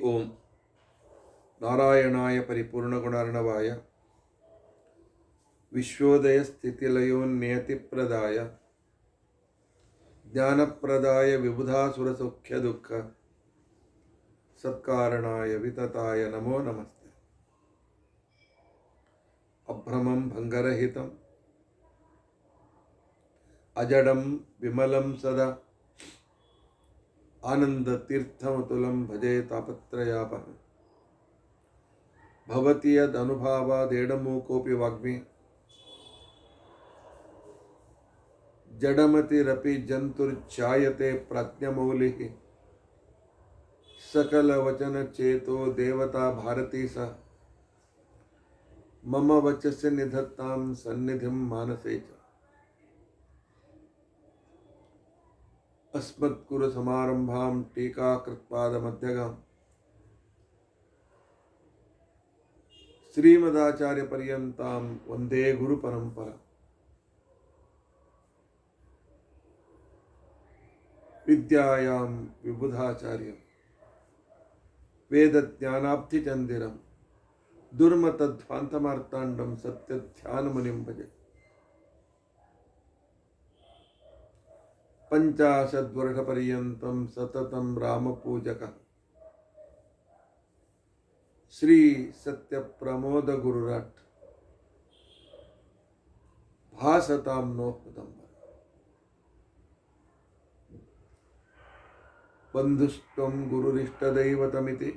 ओम नारायणाय परिपूर्णगुणार्णवाय विश्वोदय स्थितिलयोन्नियतिप्रदाय ज्ञानप्रदाय विबुधासुरसौख्य दुःख सत्कारणाय वितताय नमो नमस्ते। अभ्रमं भंगरहितं अजडं विमलं सदा आनन्दतीर्थमतुलं भजे तापत्रयापहं। भवति यदनुभावादेडमूकोऽपि वाग्मी जडमतिरपि जन्तुर्जायते प्रज्ञमौलिः। सकलवचनचेतो देवता भारती सा मम वचस्य निधत्तां सन्निधिं मानसे च। अस्मत्कुरुसमारम्भां टीकाकृत्पादमध्यगां श्रीमदाचार्यपर्यन्तां वन्दे गुरुपरम्परा। विद्यायां विबुधाचार्यं वेदज्ञानाब्धिचन्दिरं दुर्मतध्वान्तमार्ताण्डं सत्यध्यानमुनिं भजे। 50 वर्षपर्यन्तं सततं रामपूजकः श्री सत्यप्रमोद गुरुराट भासतां नो हृदम्बर। बन्धुस्त्वं गुरुरिष्टदैवतमिति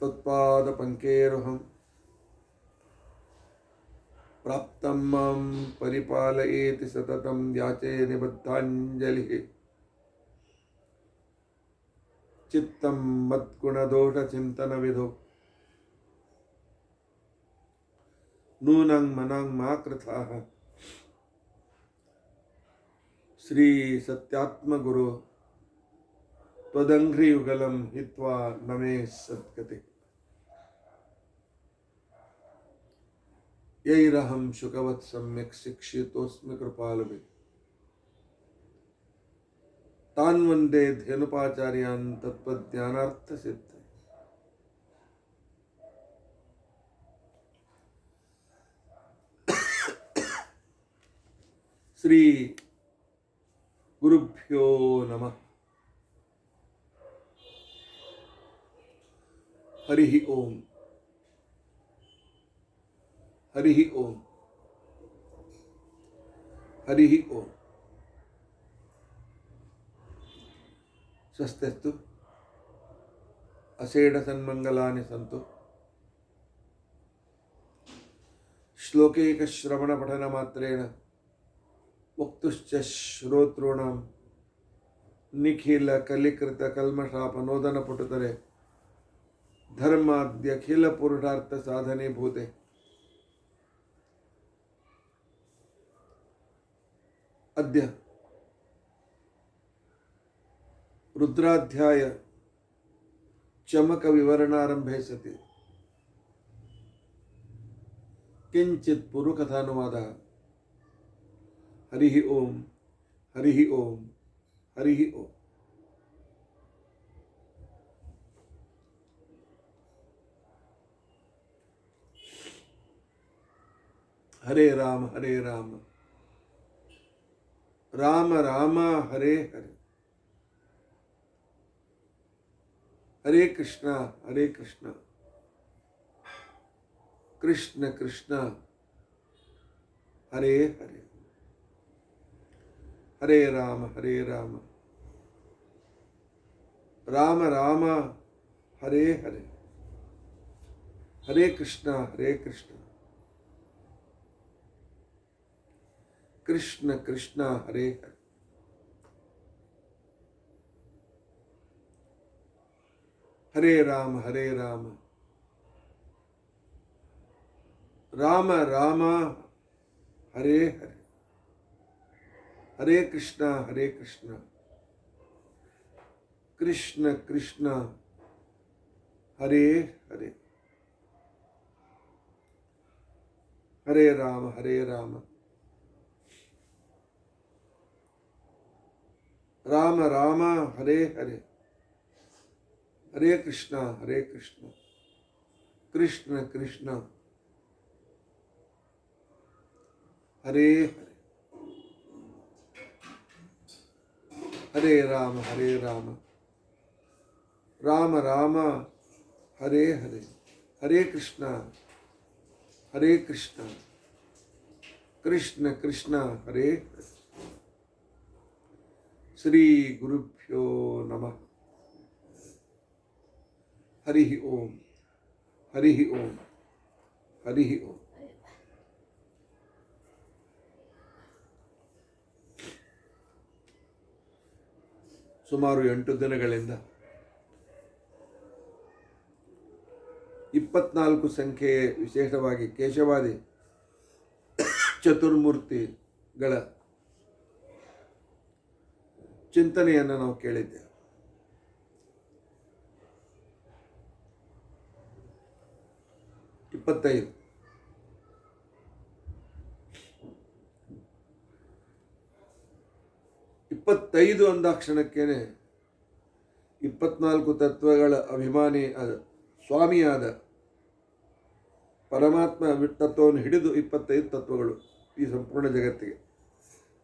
तत्पादपङ्केरुहं प्राप्तं मां परिपालयेति सततं याचे निबद्धाञ्जलिः। चित्तं मद्गुणदोषचिन्तनविधौ नूनं मनं मा कृथाः। श्री सत्यात्मगुरु त्वदङ्घ्रियुगलं हित्वा नमे सद्गते। यैरहं शुकवत् सम्यक् शिक्षितोऽस्मि कृपालुभिः तान् वन्दे धेनुपाचार्यान् तत्त्वज्ञानार्थसिद्धये। श्री गुरुभ्यो नमः। हरिः ओम हरिः ओम हरिः ओम। स्वस्तिस्तु अषेढसन्मङ्गलानि सन्तु। श्लोकैकश्रवणपठनमात्रेण वक्तुश्च श्रोतॄणां निखिलकलिकृतकल्मषापनोदनपुटतरे धर्माद्यखिलपुरुषार्थसाधने भूते अद्य रुद्राध्याय चमकविवरणारम्भे सति किञ्चित् पुरुकथानुवादः। हरिः ओम हरिः ओम हरिः ओम। हरे राम राम राम हरे हरे। हरे कृष्णा कृष्ण कृष्ण हरे हरे। हरे राम राम राम हरे हरे। हरे कृष्णा कृष्ण कृष्ण हरे हरे। हरे राम राम राम हरे हरे। हरे कृष्णा कृष्ण कृष्ण हरे हरे। हरे राम राम राम हरे हरे। ಹರೇ ಕೃಷ್ಣ ಹರೇ ಕೃಷ್ಣ ಕೃಷ್ಣ ಕೃಷ್ಣ ಹರೇ ಹರೇ ಹರೇ ರಾಮ ರಾಮ ರಾಮ ಹರೇ ಹರೇ ಹರೇ ಕೃಷ್ಣ ಕೃಷ್ಣ ಕೃಷ್ಣ ಹರೇ ಹರೇ. ಶ್ರೀ ಗುರುಭ್ಯೋ ನಮಃ. ಹರಿ ಓಂ ಹರಿ ಓಂ ಹರಿ ಓಂ. ಸುಮಾರು 8 ದಿನಗಳಿಂದ 24 ಸಂಖ್ಯೆಯ ವಿಶೇಷವಾಗಿ ಕೇಶವಾದಿ ಚತುರ್ಮೂರ್ತಿಗಳ ಚಿಂತನೆಯನ್ನು ನಾವು ಕೇಳಿದ್ದೇವೆ. ಇಪ್ಪತ್ತೈದು ಅಂದಾಕ್ಷಣಕ್ಕೇನೆ 24 ತತ್ವಗಳ ಅಭಿಮಾನಿ ಸ್ವಾಮಿಯಾದ ಪರಮಾತ್ಮ ತತ್ವವನ್ನು ಹಿಡಿದು 25 ತತ್ವಗಳು ಈ ಸಂಪೂರ್ಣ ಜಗತ್ತಿಗೆ,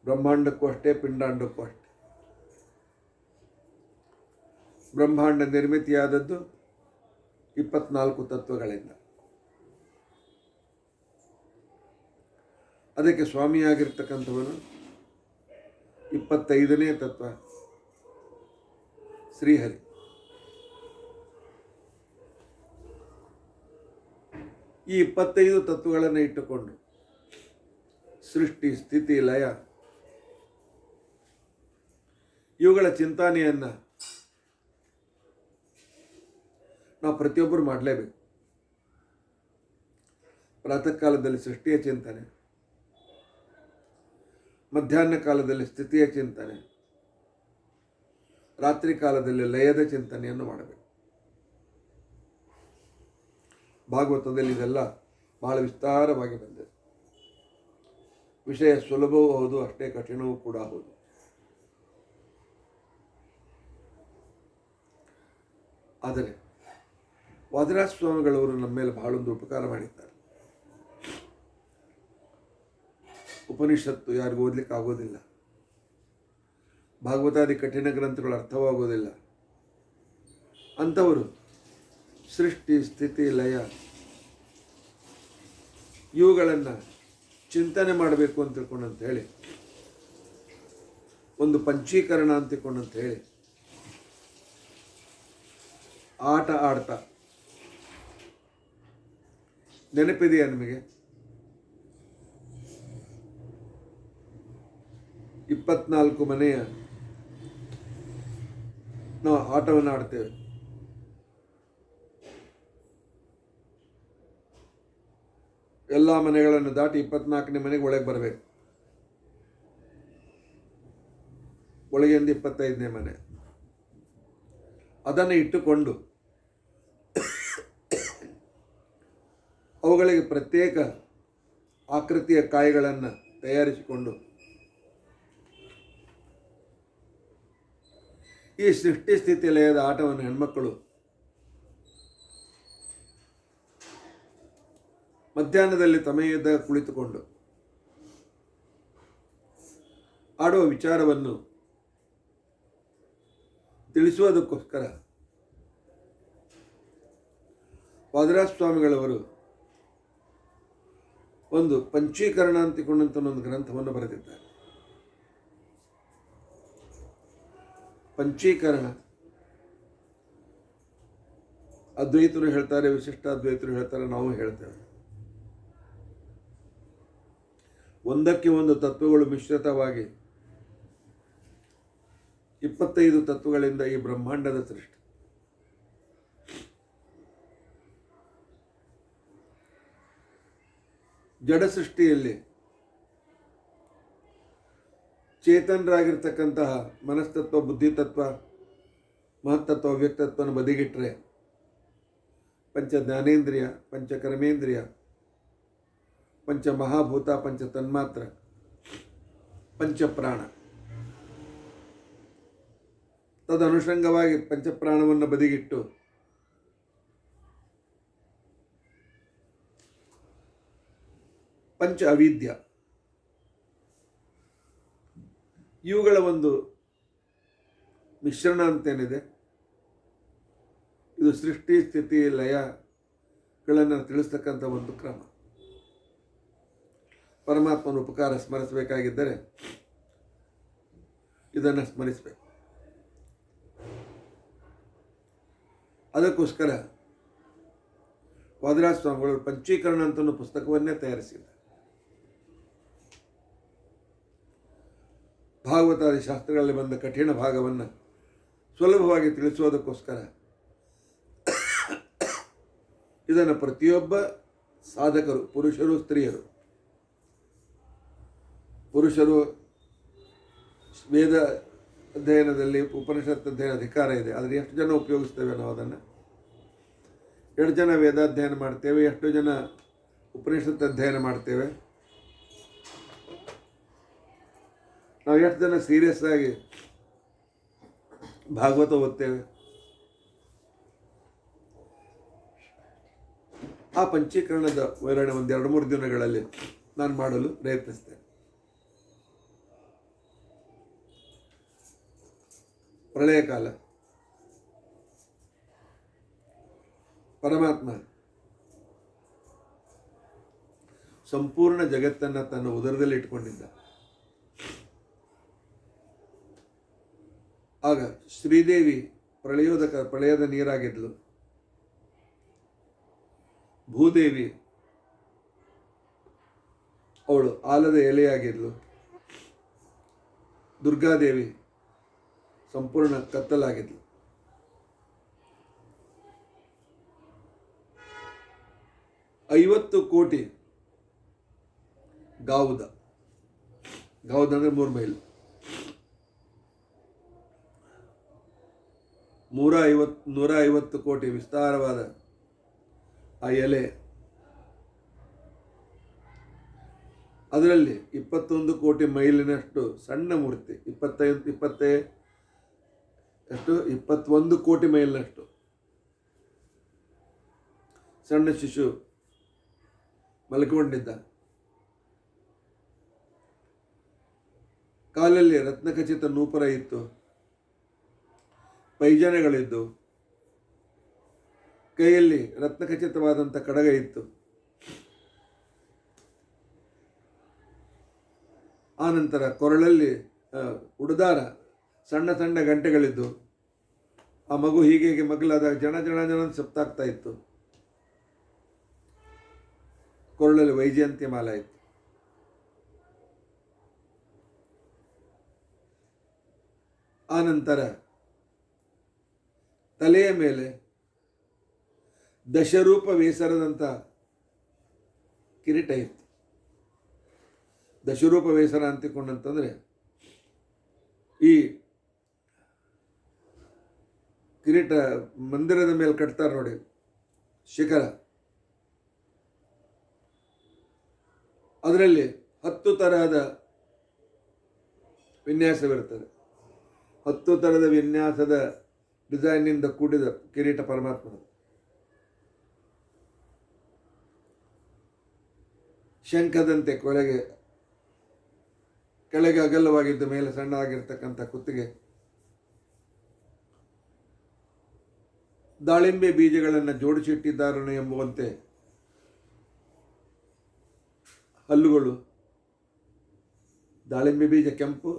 ಬ್ರಹ್ಮಾಂಡಕ್ಕೂ ಅಷ್ಟೇ, ಪಿಂಡಾಂಡಕ್ಕೂ ಅಷ್ಟೇ. ಬ್ರಹ್ಮಾಂಡ ನಿರ್ಮಿತಿಯಾದದ್ದು 24 ತತ್ವಗಳಿಂದ. ಅದಕ್ಕೆ ಸ್ವಾಮಿಯಾಗಿರ್ತಕ್ಕಂಥವನು 25ನೇ ತತ್ವ ಶ್ರೀಹರಿ. ಈ 25 ತತ್ವಗಳನ್ನು ಇಟ್ಟುಕೊಂಡು ಸೃಷ್ಟಿ ಸ್ಥಿತಿ ಲಯ ಇವುಗಳ ಚಿಂತನೆಯನ್ನು ನಾವು ಪ್ರತಿಯೊಬ್ಬರು ಮಾಡಲೇಬೇಕು. ಪ್ರಾತಃ ಕಾಲದಲ್ಲಿ ಸೃಷ್ಟಿಯ ಚಿಂತನೆ, ಮಧ್ಯಾಹ್ನ ಕಾಲದಲ್ಲಿ ಸ್ಥಿತಿಯ ಚಿಂತನೆ, ರಾತ್ರಿ ಕಾಲದಲ್ಲಿ ಲಯದ ಚಿಂತನೆಯನ್ನು ಮಾಡಬೇಕು. ಭಾಗವತದಲ್ಲಿ ಇದೆಲ್ಲ ಬಹಳ ವಿಸ್ತಾರವಾಗಿ ಬಂದಿದೆ. ವಿಷಯ ಸುಲಭವೂ ಹೌದು, ಅಷ್ಟೇ ಕಠಿಣವೂ ಕೂಡ ಹೌದು. ಆದರೆ ವಾದಿರಾಜ ಸ್ವಾಮಿಗಳವರು ನಮ್ಮ ಮೇಲೆ ಬಹಳೊಂದು ಉಪಕಾರ ಮಾಡಿದ್ದಾರೆ. ಉಪನಿಷತ್ತು ಯಾರಿಗೂ ಓದಲಿಕ್ಕೆ ಆಗೋದಿಲ್ಲ, ಭಾಗವತಾದಿ ಕಠಿಣ ಗ್ರಂಥಗಳು ಅರ್ಥವಾಗೋದಿಲ್ಲ. ಅಂಥವರು ಸೃಷ್ಟಿ ಸ್ಥಿತಿ ಲಯ ಇವುಗಳನ್ನು ಚಿಂತನೆ ಮಾಡಬೇಕು ಅಂತ ತಿಳ್ಕೊಂಡಂತ ಹೇಳಿ, ಒಂದು ಪಂಚೀಕರಣ ಅಂತ ತಿಳ್ಕೊಂಡಂತ ಹೇಳಿ ಆಟ ಆಡ್ತಾ, ನೆನಪಿದೆಯಾ ನಿಮಗೆ? 24 ಮನೆಯ ನಾವು ಆಟವನ್ನು ಆಡ್ತೇವೆ. ಎಲ್ಲ ಮನೆಗಳನ್ನು ದಾಟಿ 24ನೇ ಮನೆಗೆ ಒಳಗೆ ಬರಬೇಕು. ಒಳಗಿಂದ 25ನೇ ಮನೆ. ಅದನ್ನು ಇಟ್ಟುಕೊಂಡು ಅವುಗಳಿಗೆ ಪ್ರತ್ಯೇಕ ಆಕೃತಿಯ ಕಾಯಿಗಳನ್ನು ತಯಾರಿಸಿಕೊಂಡು ಈ ಸೃಷ್ಟಿ ಸ್ಥಿತಿ ಲಯದ ಆಟವನ್ನು ಹೆಣ್ಮಕ್ಕಳು ಮಧ್ಯಾಹ್ನದಲ್ಲಿ ತಮೆಯದ ಕುಳಿತುಕೊಂಡು ಆಡುವ ವಿಚಾರವನ್ನು ತಿಳಿಸುವುದಕ್ಕೋಸ್ಕರ ವಾದಿರಾಜ ಸ್ವಾಮಿಗಳವರು ಒಂದು ಪಂಚೀಕರಣ ಅಂತಿಕೊಂಡಂಥ ಒಂದು ಗ್ರಂಥವನ್ನು ಬರೆದಿದ್ದಾರೆ. ಪಂಚೀಕರಣ ಅದ್ವೈತರು ಹೇಳ್ತಾರೆ, ವಿಶಿಷ್ಟ ಅದ್ವೈತರು ಹೇಳ್ತಾರೆ, ನಾವು ಹೇಳ್ತೇವೆ. ಒಂದಕ್ಕೆ ಒಂದು ತತ್ವಗಳು ಮಿಶ್ರಿತವಾಗಿ 25 ತತ್ವಗಳಿಂದ ಈ ಬ್ರಹ್ಮಾಂಡದ ಸೃಷ್ಟಿ. ಜಡ ಸೃಷ್ಟಿಯಲ್ಲಿ ಚೇತನರಾಗಿರ್ತಕ್ಕಂತಹ ಮನಸ್ತತ್ವ, ಬುದ್ಧಿತತ್ವ, ಮಹತ್ತತ್ವ, ಅವ್ಯಕ್ತತ್ವನ ಬದಿಗಿಟ್ಟರೆ ಪಂಚ ಜ್ಞಾನೇಂದ್ರಿಯ, ಪಂಚ ಕರ್ಮೇಂದ್ರಿಯ, ಪಂಚ ಮಹಾಭೂತ, ಪಂಚ ತನ್ಮಾತ್ರ, ಪಂಚ ಪ್ರಾಣ ತದನುಷಂಗವಾಗಿ ಪಂಚಪ್ರಾಣವನ್ನು ಬದಿಗಿಟ್ಟು ಪಂಚ ಅವಿದ್ಯ ಇವುಗಳ ಒಂದು ಮಿಶ್ರಣ ಅಂತೇನಿದೆ, ಇದು ಸೃಷ್ಟಿ ಸ್ಥಿತಿ ಲಯಗಳನ್ನು ತಿಳಿಸ್ತಕ್ಕಂಥ ಒಂದು ಕ್ರಮ. ಪರಮಾತ್ಮನ ಉಪಕಾರ ಸ್ಮರಿಸಬೇಕಾಗಿದ್ದರೆ ಇದನ್ನು ಸ್ಮರಿಸಬೇಕು. ಅದಕ್ಕೋಸ್ಕರ ವಾದಿರಾಜ ಸ್ವಾಮಿಗಳು ಪಂಚೀಕರಣ ಅಂತ ಪುಸ್ತಕವನ್ನೇ ತಯಾರಿಸಿದ್ದಾರೆ. ಭಾಗವತಾದಿ ಶಾಸ್ತ್ರಗಳಲ್ಲಿ ಬಂದ ಕಠಿಣ ಭಾಗವನ್ನು ಸುಲಭವಾಗಿ ತಿಳಿಸೋದಕ್ಕೋಸ್ಕರ ಇದನ್ನು ಪ್ರತಿಯೊಬ್ಬ ಸಾಧಕರು, ಪುರುಷರು ಸ್ತ್ರೀಯರು, ಪುರುಷರು ವೇದ ಅಧ್ಯಯನದಲ್ಲಿ ಉಪನಿಷತ್ ಅಧ್ಯಯನ ಅಧಿಕಾರ ಇದೆ, ಆದರೆ ಎಷ್ಟು ಜನ ಉಪಯೋಗಿಸ್ತೇವೆ ನಾವು ಅದನ್ನು? ಎಷ್ಟು ಜನ ವೇದಾಧ್ಯಯನ ಮಾಡ್ತೇವೆ, ಎಷ್ಟು ಜನ ಉಪನಿಷತ್ ಅಧ್ಯಯನ ಮಾಡ್ತೇವೆ, ನಾವು ಎಷ್ಟು ಜನ ಸೀರಿಯಸ್ ಆಗಿ ಭಾಗವತ ಓದ್ತೇವೆ? ಆ ಪಂಚೀಕರಣದ ವಿವರಣೆ ಒಂದು 2-3 ದಿನಗಳಲ್ಲಿ ನಾನು ಮಾಡಲು ಪ್ರಯತ್ನಿಸ್ತೇನೆ. ಪ್ರಳಯ ಕಾಲ ಪರಮಾತ್ಮ ಸಂಪೂರ್ಣ ಜಗತ್ತನ್ನು ತನ್ನ ಉದರದಲ್ಲಿ ಇಟ್ಕೊಂಡಿದ್ದ. ಆಗ ಶ್ರೀದೇವಿ ಪ್ರಳಯದ ನೀರಾಗಿದ್ಲು, ಭೂದೇವಿ ಅವಳು ಆಲದ ಎಲೆಯಾಗಿದ್ಲು, ದುರ್ಗಾದೇವಿ ಸಂಪೂರ್ಣ ಕತ್ತಲಾಗಿದ್ಲು. ಕೋಟಿ ಗಾವುದ ಅಂದರೆ 3 ಮೈಲ್, 150 ಕೋಟಿ ವಿಸ್ತಾರವಾದ ಆ ಎಲೆ, ಅದರಲ್ಲಿ 21 ಕೋಟಿ ಮೈಲಿನಷ್ಟು ಸಣ್ಣ ಮೂರ್ತಿ, 21 ಕೋಟಿ ಮೈಲಿನಷ್ಟು ಸಣ್ಣ ಶಿಶು ಮಲ್ಕೊಂಡಿದ್ದ. ಕಾಲಲ್ಲಿ ರತ್ನಖಚಿತ ನೂಪುರ ಇತ್ತು, ಪೈಜಾನೆಗಳಿದ್ದು, ಕೈಯಲ್ಲಿ ರತ್ನಖಚಿತವಾದಂಥ ಕಡಗ ಇತ್ತು. ಆನಂತರ ಕೊರಳಲ್ಲಿ ಉಡುದಾರ, ಸಣ್ಣ ಸಣ್ಣ ಗಂಟೆಗಳಿದ್ದು, ಆ ಮಗು ಹೀಗೆ ಮಗಲಾದಾಗ ಜನ ಸಪ್ತಾಗ್ತಾ ಇತ್ತು. ಕೊರಳಲ್ಲಿ ವೈಜಯಂತಿ ಮಾಲ ಇತ್ತು. ಆನಂತರ ತಲೆಯ ಮೇಲೆ ದಶರೂಪ ವೇಸರದಂಥ ಕಿರೀಟ ಇತ್ತು. ದಶರೂಪ ವೇಸರ ಅಂತಿಕೊಂಡಂತಂದರೆ ಈ ಕಿರೀಟ ಮಂದಿರದ ಮೇಲೆ ಕಟ್ತಾರೆ ನೋಡಿ, ಶಿಖರ, ಅದರಲ್ಲಿ 10 ತರಹದ ವಿನ್ಯಾಸವಿರುತ್ತದೆ. 10 ಥರದ ವಿನ್ಯಾಸದ ಡಿಸೈನ್ನಿಂದ ಕೂಡಿದ ಕಿರೀಟ ಪರಮಾತ್ಮನದು. ಶಂಖದಂತೆ ಕೆಳಗೆ ಅಗಲವಾಗಿದ್ದು ಮೇಲೆ ಸಣ್ಣದಾಗಿರ್ತಕ್ಕಂಥ ಕುತ್ತಿಗೆ, ದಾಳಿಂಬೆ ಬೀಜಗಳನ್ನು ಜೋಡಿಸಿಟ್ಟಿದ್ದಾರನು ಎಂಬುವಂತೆ ಹಲ್ಲುಗಳು. ದಾಳಿಂಬೆ ಬೀಜ ಕೆಂಪು,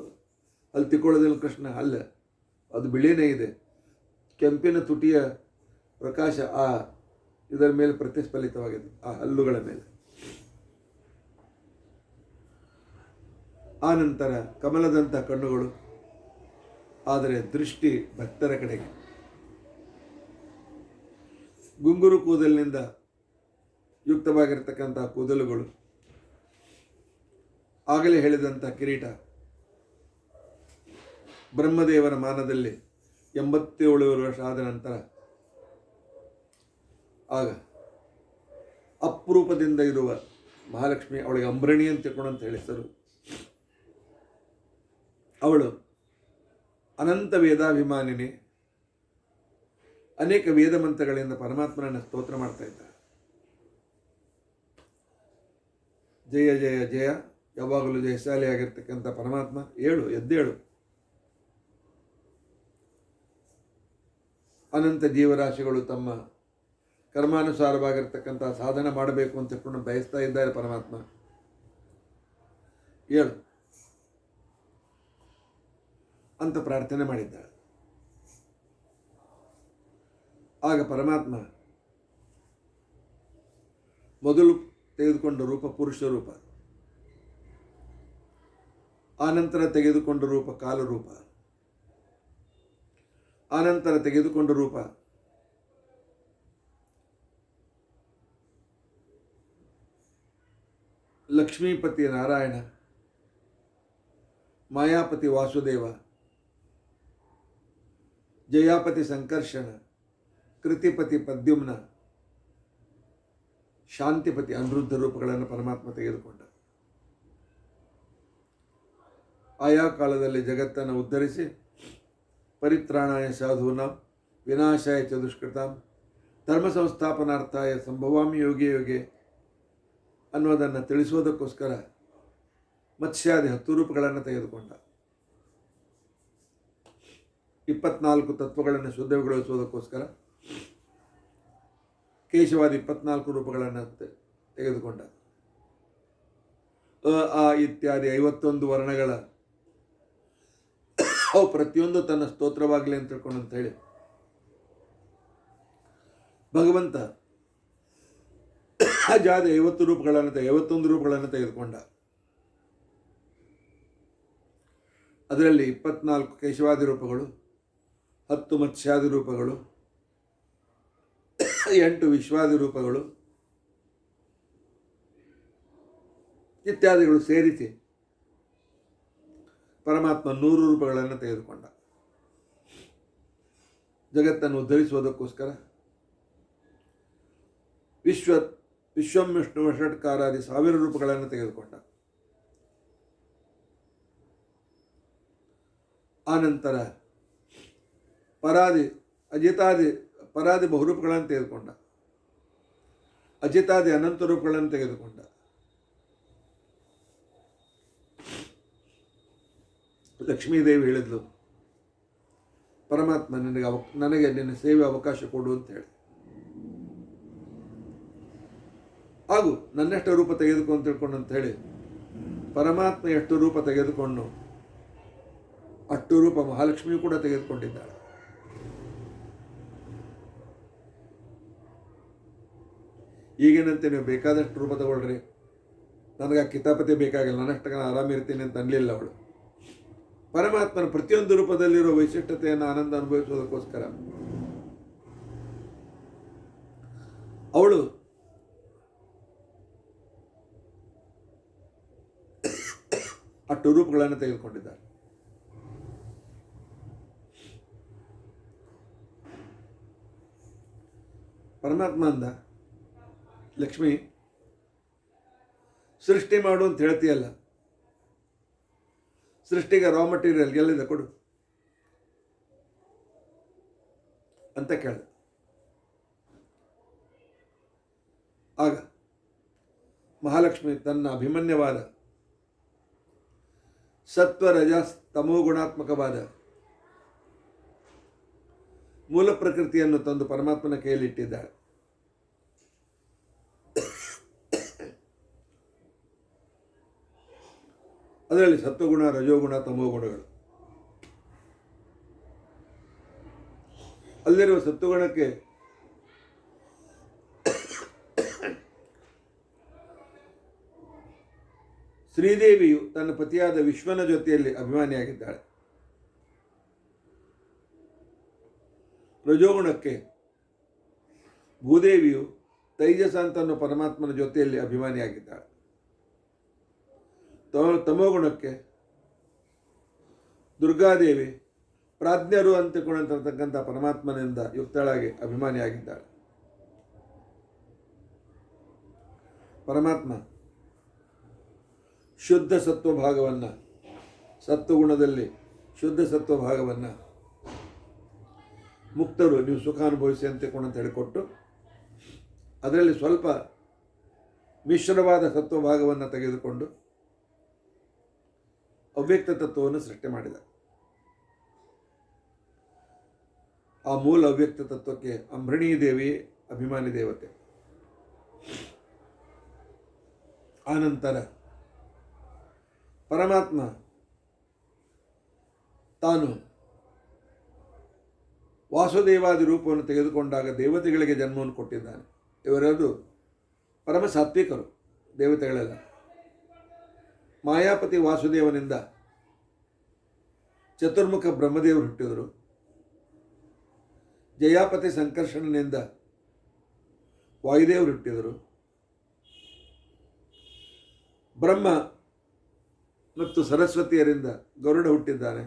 ಅಲ್ಲಿ ತಿಕ್ಕೊಳ್ಳೋದಿಲ್ಲ ಕೃಷ್ಣ, ಅಲ್ಲ, ಅದು ಬಿಳಿನೇ ಇದೆ. ಕೆಂಪಿನ ತುಟಿಯ ಪ್ರಕಾಶ ಇದರ ಮೇಲೆ ಪ್ರತಿಫಲಿತವಾಗಿದೆ, ಆ ಹಲ್ಲುಗಳ ಮೇಲೆ. ಆನಂತರ ಕಮಲದಂಥ ಕಣ್ಣುಗಳು, ಆದರೆ ದೃಷ್ಟಿ ಭಕ್ತರ ಕಡೆಗೆ. ಗುಂಗುರು ಕೂದಲಿನಿಂದ ಯುಕ್ತವಾಗಿರ್ತಕ್ಕಂಥ ಕೂದಲುಗಳು, ಆಗಲೇ ಹೇಳಿದಂಥ ಕಿರೀಟ. ಬ್ರಹ್ಮದೇವರ ಮಾನದಲ್ಲಿ 87 ವರ್ಷ ಆದ ನಂತರ ಆಗ ಅಪರೂಪದಿಂದ ಇರುವ ಮಹಾಲಕ್ಷ್ಮಿ, ಅವಳಿಗೆ ಅಂಬರಣಿ ಅಂತ ತಿಳ್ಕೊಂಡಂತ ಹೇಳಿದರು. ಅವಳು ಅನಂತ ವೇದಾಭಿಮಾನಿನಿ, ಅನೇಕ ವೇದ ಮಂತ್ರಗಳಿಂದ ಪರಮಾತ್ಮನನ್ನು ಸ್ತೋತ್ರ ಮಾಡ್ತಾ ಇದ್ದಾರೆ. ಜಯ ಜಯ ಜಯ, ಯಾವಾಗಲೂ ಜಯಶಾಲಿಯಾಗಿರ್ತಕ್ಕಂಥ ಪರಮಾತ್ಮ, ಏಳು, ಎದ್ದೇಳು. ಅನಂತ ಜೀವರಾಶಿಗಳು ತಮ್ಮ ಕರ್ಮಾನುಸಾರವಾಗಿರ್ತಕ್ಕಂಥ ಸಾಧನೆ ಮಾಡಬೇಕು ಅಂತ ತಿಳ್ಕೊಂಡು ಬಯಸ್ತಾ ಇದ್ದಾರೆ. ಪರಮಾತ್ಮ ಏಳು ಅಂತ ಪ್ರಾರ್ಥನೆ ಮಾಡಿದ್ದಾಳೆ. ಆಗ ಪರಮಾತ್ಮ ಮೊದಲು ತೆಗೆದುಕೊಂಡ ರೂಪ ಪುರುಷ ರೂಪ, ಆನಂತರ ತೆಗೆದುಕೊಂಡ ರೂಪ ಕಾಲು ರೂಪ, ಆನಂತರ ತೆಗೆದುಕೊಂಡ ರೂಪ ಲಕ್ಷ್ಮೀಪತಿ ನಾರಾಯಣ, ಮಾಯಾಪತಿ ವಾಸುದೇವ, ಜಯಾಪತಿ ಸಂಕರ್ಷಣ, ಕೃತಿಪತಿ ಪದ್ಯುಮ್ನ, ಶಾಂತಿಪತಿ ಅನಿರುದ್ಧ ರೂಪಗಳನ್ನು ಪರಮಾತ್ಮ ತೆಗೆದುಕೊಂಡ. ಆಯಾ ಕಾಲದಲ್ಲಿ ಜಗತ್ತನ್ನು ಉದ್ಧರಿಸಿ ಪರಿತ್ರಾಣಾಯ ಸಾಧೂನಾಂ ವಿನಾಶಾಯ ಚ ದುಷ್ಕೃತಾಂ ಧರ್ಮ ಸಂಸ್ಥಾಪನಾರ್ಥಾಯ ಸಂಭವಾಮಿ ಯೋಗಿ ಯೋಗಿ ಅನ್ನೋದನ್ನು ತಿಳಿಸೋದಕ್ಕೋಸ್ಕರ ಮತ್ಸ್ಯಾದಿ 10 ರೂಪಗಳನ್ನು ತೆಗೆದುಕೊಂಡ. 24 ತತ್ವಗಳನ್ನು ಶುದ್ಧಗೊಳಿಸುವುದಕ್ಕೋಸ್ಕರ ಕೇಶವಾದಿ 24 ರೂಪಗಳನ್ನು ತೆಗೆದುಕೊಂಡ. ಅ ಇತ್ಯಾದಿ 51 ವರ್ಣಗಳ ಅವು ಪ್ರತಿಯೊಂದು ತನ್ನ ಸ್ತೋತ್ರವಾಗಲಿ ಅಂತ ತಿಳ್ಕೊಂಡು ಅಂತ ಹೇಳಿ ಭಗವಂತ ಅಜಾದ 51 ರೂಪಗಳನ್ನು ತೆಗೆದುಕೊಂಡ. ಅದರಲ್ಲಿ 24 ಕೇಶವಾದಿ ರೂಪಗಳು, 10 ಮತ್ಸ್ಯಾದಿ ರೂಪಗಳು, 8 ವಿಶ್ವಾದಿ ರೂಪಗಳು ಇತ್ಯಾದಿಗಳು ಸೇರಿಸಿ ಪರಮಾತ್ಮ 100 ರೂಪಗಳನ್ನು ತೆಗೆದುಕೊಂಡ. ಜಗತ್ತನ್ನು ಉದ್ಧರಿಸುವುದಕ್ಕೋಸ್ಕರ ವಿಶ್ವಂ ವಿಷ್ಣು ಷಟ್ಕಾರಾದಿ 1000 ರೂಪಗಳನ್ನು ತೆಗೆದುಕೊಂಡ. ಆನಂತರ ಪರಾದಿ ಬಹುರೂಪಗಳನ್ನು ತೆಗೆದುಕೊಂಡ. ಅಜಿತಾದಿ ಅನಂತ ರೂಪಗಳನ್ನು ತೆಗೆದುಕೊಂಡ. ಲಕ್ಷ್ಮೀದೇವಿ ಹೇಳಿದ್ಲು, ಪರಮಾತ್ಮ ನನಗೆ ನಿನ್ನ ಸೇವೆ ಅವಕಾಶ ಕೊಡು ಅಂತ ಹೇಳಿ. ಹಾಗೂ ನನ್ನೆಷ್ಟು ರೂಪ ತೆಗೆದುಕೊ ಅಂತ ತಿಳ್ಕೊಂಡು ಅಂತ ಹೇಳಿ ಪರಮಾತ್ಮ ಎಷ್ಟು ರೂಪ ತೆಗೆದುಕೊಂಡು ಅಷ್ಟು ರೂಪ ಮಹಾಲಕ್ಷ್ಮಿಯು ಕೂಡ ತೆಗೆದುಕೊಂಡಿದ್ದಾಳೆ. ಈಗಿನಂತೆ ನೀವು ಬೇಕಾದಷ್ಟು ರೂಪ ತಗೊಳ್ರಿ, ನನಗೆ ಆ ಕಿತಾಪತಿ ಬೇಕಾಗಿಲ್ಲ, ನನ್ನಷ್ಟಕ್ಕೆ ನಾನು ಆರಾಮಿರ್ತೀನಿ ಅಂತ ಅನ್ನಲಿಲ್ಲ ಅವಳು. ಪರಮಾತ್ಮನ ಪ್ರತಿಯೊಂದು ರೂಪದಲ್ಲಿರೋ ವೈಶಿಷ್ಟ್ಯತೆಯನ್ನು ಆನಂದ ಅನುಭವಿಸುವುದಕ್ಕೋಸ್ಕರ ಅವಳು ಅಷ್ಟು ರೂಪಗಳನ್ನು ತೆಗೆದುಕೊಂಡಿದ್ದಾರೆ. ಪರಮಾತ್ಮ ಅಂದ, ಲಕ್ಷ್ಮಿ ಸೃಷ್ಟಿ ಮಾಡು ಅಂತ ಹೇಳ್ತೀಯಲ್ಲ, ಸೃಷ್ಟಿಗೆ ರಾ ಮಟೀರಿಯಲ್ ಎಲ್ಲಿದೆ ಕೊಡು ಅಂತ ಕೇಳಿದ. ಆಗ ಮಹಾಲಕ್ಷ್ಮಿ ತನ್ನ ಅಭಿಮನ್ಯವಾದ ಸತ್ವ ರಜ ತಮೋ ಗುಣಾತ್ಮಕವಾದ ಮೂಲ ಪ್ರಕೃತಿಯನ್ನು ತಂದು ಪರಮಾತ್ಮನ ಕೈಯಲ್ಲಿಟ್ಟಿದ್ದಾಳೆ. ಅದರಲ್ಲಿ ಸತ್ವಗುಣ, ರಜೋಗುಣ, ತಮೋಗುಣಗಳು. ಅಲ್ಲಿರುವ ಸತ್ವಗುಣಕ್ಕೆ ಶ್ರೀದೇವಿಯು ತನ್ನ ಪತಿಯಾದ ವಿಶ್ವನ ಜೊತೆಯಲ್ಲಿ ಅಭಿಮಾನಿಯಾಗಿದ್ದಾಳೆ. ರಜೋಗುಣಕ್ಕೆ ಭೂದೇವಿಯು ತೈಜಸ ಅಂತನ್ನು ಪರಮಾತ್ಮನ ಜೊತೆಯಲ್ಲಿ ಅಭಿಮಾನಿಯಾಗಿದ್ದಾಳೆ. ತಮೋಗುಣಕ್ಕೆ ದುರ್ಗಾದೇವಿ ಪ್ರಾಜ್ಞರು ಅಂತಕ್ಕಂಥ ಪರಮಾತ್ಮನಿಂದ ಯುಕ್ತಳಾಗಿ ಅಭಿಮಾನಿಯಾಗಿದ್ದಾಳೆ. ಪರಮಾತ್ಮ ಶುದ್ಧ ಸತ್ವ ಭಾಗವನ್ನು ಸತ್ವಗುಣದಲ್ಲಿ ಶುದ್ಧ ಸತ್ವ ಭಾಗವನ್ನು ಮುಕ್ತರು ನೀವು ಸುಖ ಅನುಭವಿಸಿ ಅಂತ ಹೇಳಿಕೊಟ್ಟು ಅದರಲ್ಲಿ ಸ್ವಲ್ಪ ಮಿಶ್ರವಾದ ಸತ್ವ ಭಾಗವನ್ನು ತೆಗೆದುಕೊಂಡು ಅವ್ಯಕ್ತ ತತ್ವವನ್ನು ಸೃಷ್ಟಿ ಮಾಡಿದ. ಆ ಮೂಲ ಅವ್ಯಕ್ತ ತತ್ವಕ್ಕೆ ಅಂಬರಣೀ ದೇವಿ ಅಭಿಮಾನಿ ದೇವತೆ. ಆನಂತರ ಪರಮಾತ್ಮ ತಾನು ವಾಸುದೇವಾದಿ ರೂಪವನ್ನು ತೆಗೆದುಕೊಂಡಾಗ ದೇವತೆಗಳಿಗೆ ಜನ್ಮವನ್ನು ಕೊಟ್ಟಿದ್ದಾನೆ. ಇವರೆಲ್ಲರೂ ಪರಮ ಸಾತ್ವಿಕರು ದೇವತೆಗಳೆಲ್ಲ. ಮಾಯಾಪತಿ ವಾಸುದೇವನಿಂದ ಚತುರ್ಮುಖ ಬ್ರಹ್ಮದೇವರು ಹುಟ್ಟಿದರು. ಜಯಾಪತಿ ಸಂಕರ್ಷಣನಿಂದ ವಾಯುದೇವರು ಹುಟ್ಟಿದರು. ಬ್ರಹ್ಮ ಮತ್ತು ಸರಸ್ವತಿಯರಿಂದ ಗರುಡ ಹುಟ್ಟಿದ್ದಾನೆ.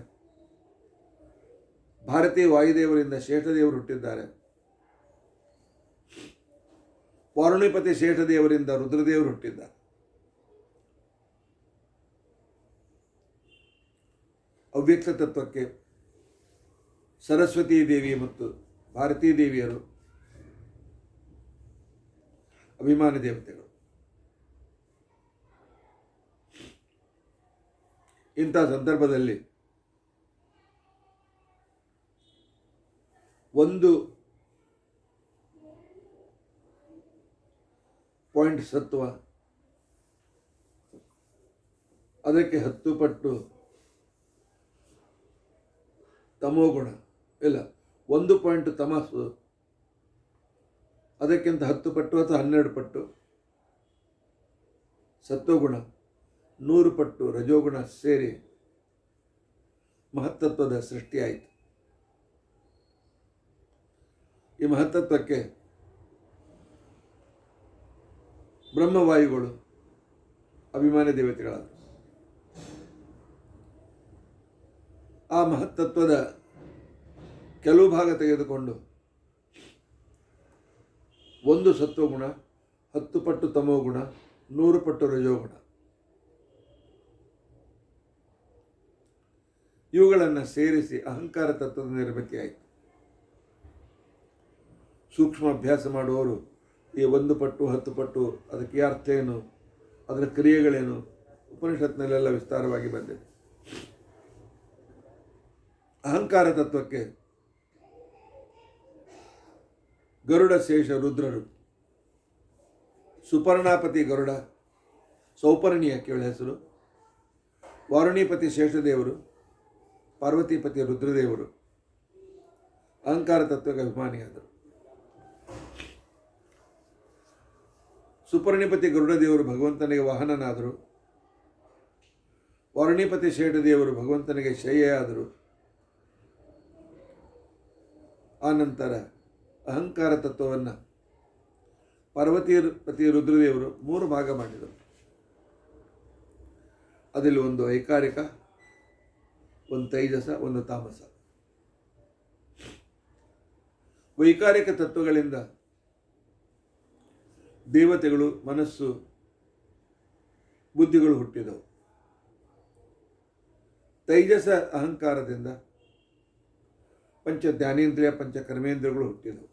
ಭಾರತೀಯ ವಾಯುದೇವರಿಂದ ಶೇಷದೇವರು ಹುಟ್ಟಿದ್ದಾರೆ. ವಾರುಣಿಪತಿ ಶೇಷದೇವರಿಂದ ರುದ್ರದೇವರು ಹುಟ್ಟಿದ್ದಾರೆ. ಅವ್ಯಕ್ತ ತತ್ವಕ್ಕೆ ಸರಸ್ವತೀ ದೇವಿ ಮತ್ತು ಭಾರತೀ ದೇವಿಯರು ಅಭಿಮಾನಿ ದೇವತೆಗಳು. ಇಂಥ ಸಂದರ್ಭದಲ್ಲಿ ಒಂದು ಪಾಯಿಂಟ್ ಸತ್ವ ಅದಕ್ಕೆ 10 ಪಟ್ಟು ತಮೋಗುಣ, ಇಲ್ಲ 1 ಪಾಯಿಂಟ್ ತಮಸ್ಸು ಅದಕ್ಕಿಂತ 10 ಪಟ್ಟು ಅಥವಾ 12 ಪಟ್ಟು ಸತ್ವಗುಣ, 100 ಪಟ್ಟು ರಜೋಗುಣ ಸೇರಿ ಮಹತ್ತತ್ವದ ಸೃಷ್ಟಿಯಾಯಿತು. ಈ ಮಹತ್ತತ್ವಕ್ಕೆ ಬ್ರಹ್ಮವಾಯುಗಳು ಅಭಿಮಾನಿ ದೇವತೆಗಳಾದರು. ಆ ಮಹತ್ತತ್ವದ ಕೆಲವು ಭಾಗ ತೆಗೆದುಕೊಂಡು 1 ಸತ್ವಗುಣ, 10 ಪಟ್ಟು ತಮೋಗುಣ, 100 ಪಟ್ಟು ರಜೋಗುಣ ಇವುಗಳನ್ನು ಸೇರಿಸಿ ಅಹಂಕಾರ ತತ್ವದ ನಿರ್ಮಿತಿಯಾಯಿತು. ಸೂಕ್ಷ್ಮ ಅಭ್ಯಾಸ ಮಾಡುವವರು ಈ 1 ಪಟ್ಟು 10 ಪಟ್ಟು ಅದಕ್ಕೆ ಅರ್ಥ ಏನು, ಅದರ ಕ್ರಿಯೆಗಳೇನು ಉಪನಿಷತ್ನಲ್ಲೆಲ್ಲ ವಿಸ್ತಾರವಾಗಿ ಬಂದಿದೆ. ಅಹಂಕಾರ ತತ್ವಕ್ಕೆ ಗರುಡ ಶೇಷ ರುದ್ರರು, ಸುಪರ್ಣಾಪತಿ ಗರುಡ, ಸೌಪರ್ಣಿಯ ಕೇಳ ಹೆಸರು, ವಾರುಣೀಪತಿ ಶೇಷದೇವರು, ಪಾರ್ವತೀಪತಿ ರುದ್ರದೇವರು ಅಹಂಕಾರ ತತ್ವಕ್ಕೆ ಅಭಿಮಾನಿಯಾದರು. ಸುಪರ್ಣಿಪತಿ ಗರುಡದೇವರು ಭಗವಂತನಿಗೆ ವಾಹನನಾದರು. ವಾರುಣೀಪತಿ ಶೇಷದೇವರು ಭಗವಂತನಿಗೆ ಶಯ್ಯೆಯಾದರು. ಆನಂತರ ಅಹಂಕಾರ ತತ್ವವನ್ನು ಪಾರ್ವತೀಪತಿ ರುದ್ರದೇವರು 3 ಭಾಗ ಮಾಡಿದರು. ಅದರಲ್ಲಿ ಒಂದು ವೈಕಾರಿಕ, ಒಂದು ತೈಜಸ, ಒಂದು ತಾಮಸ. ವೈಕಾರಿಕ ತತ್ವಗಳಿಂದ ದೇವತೆಗಳು, ಮನಸ್ಸು, ಬುದ್ಧಿಗಳು ಹುಟ್ಟಿದವು. ತೈಜಸ ಅಹಂಕಾರದಿಂದ ಪಂಚ ಜ್ಞಾನೇಂದ್ರಿಯ, ಪಂಚ ಕರ್ಮೇಂದ್ರಿಯಗಳು ಹುಟ್ಟಿದವು.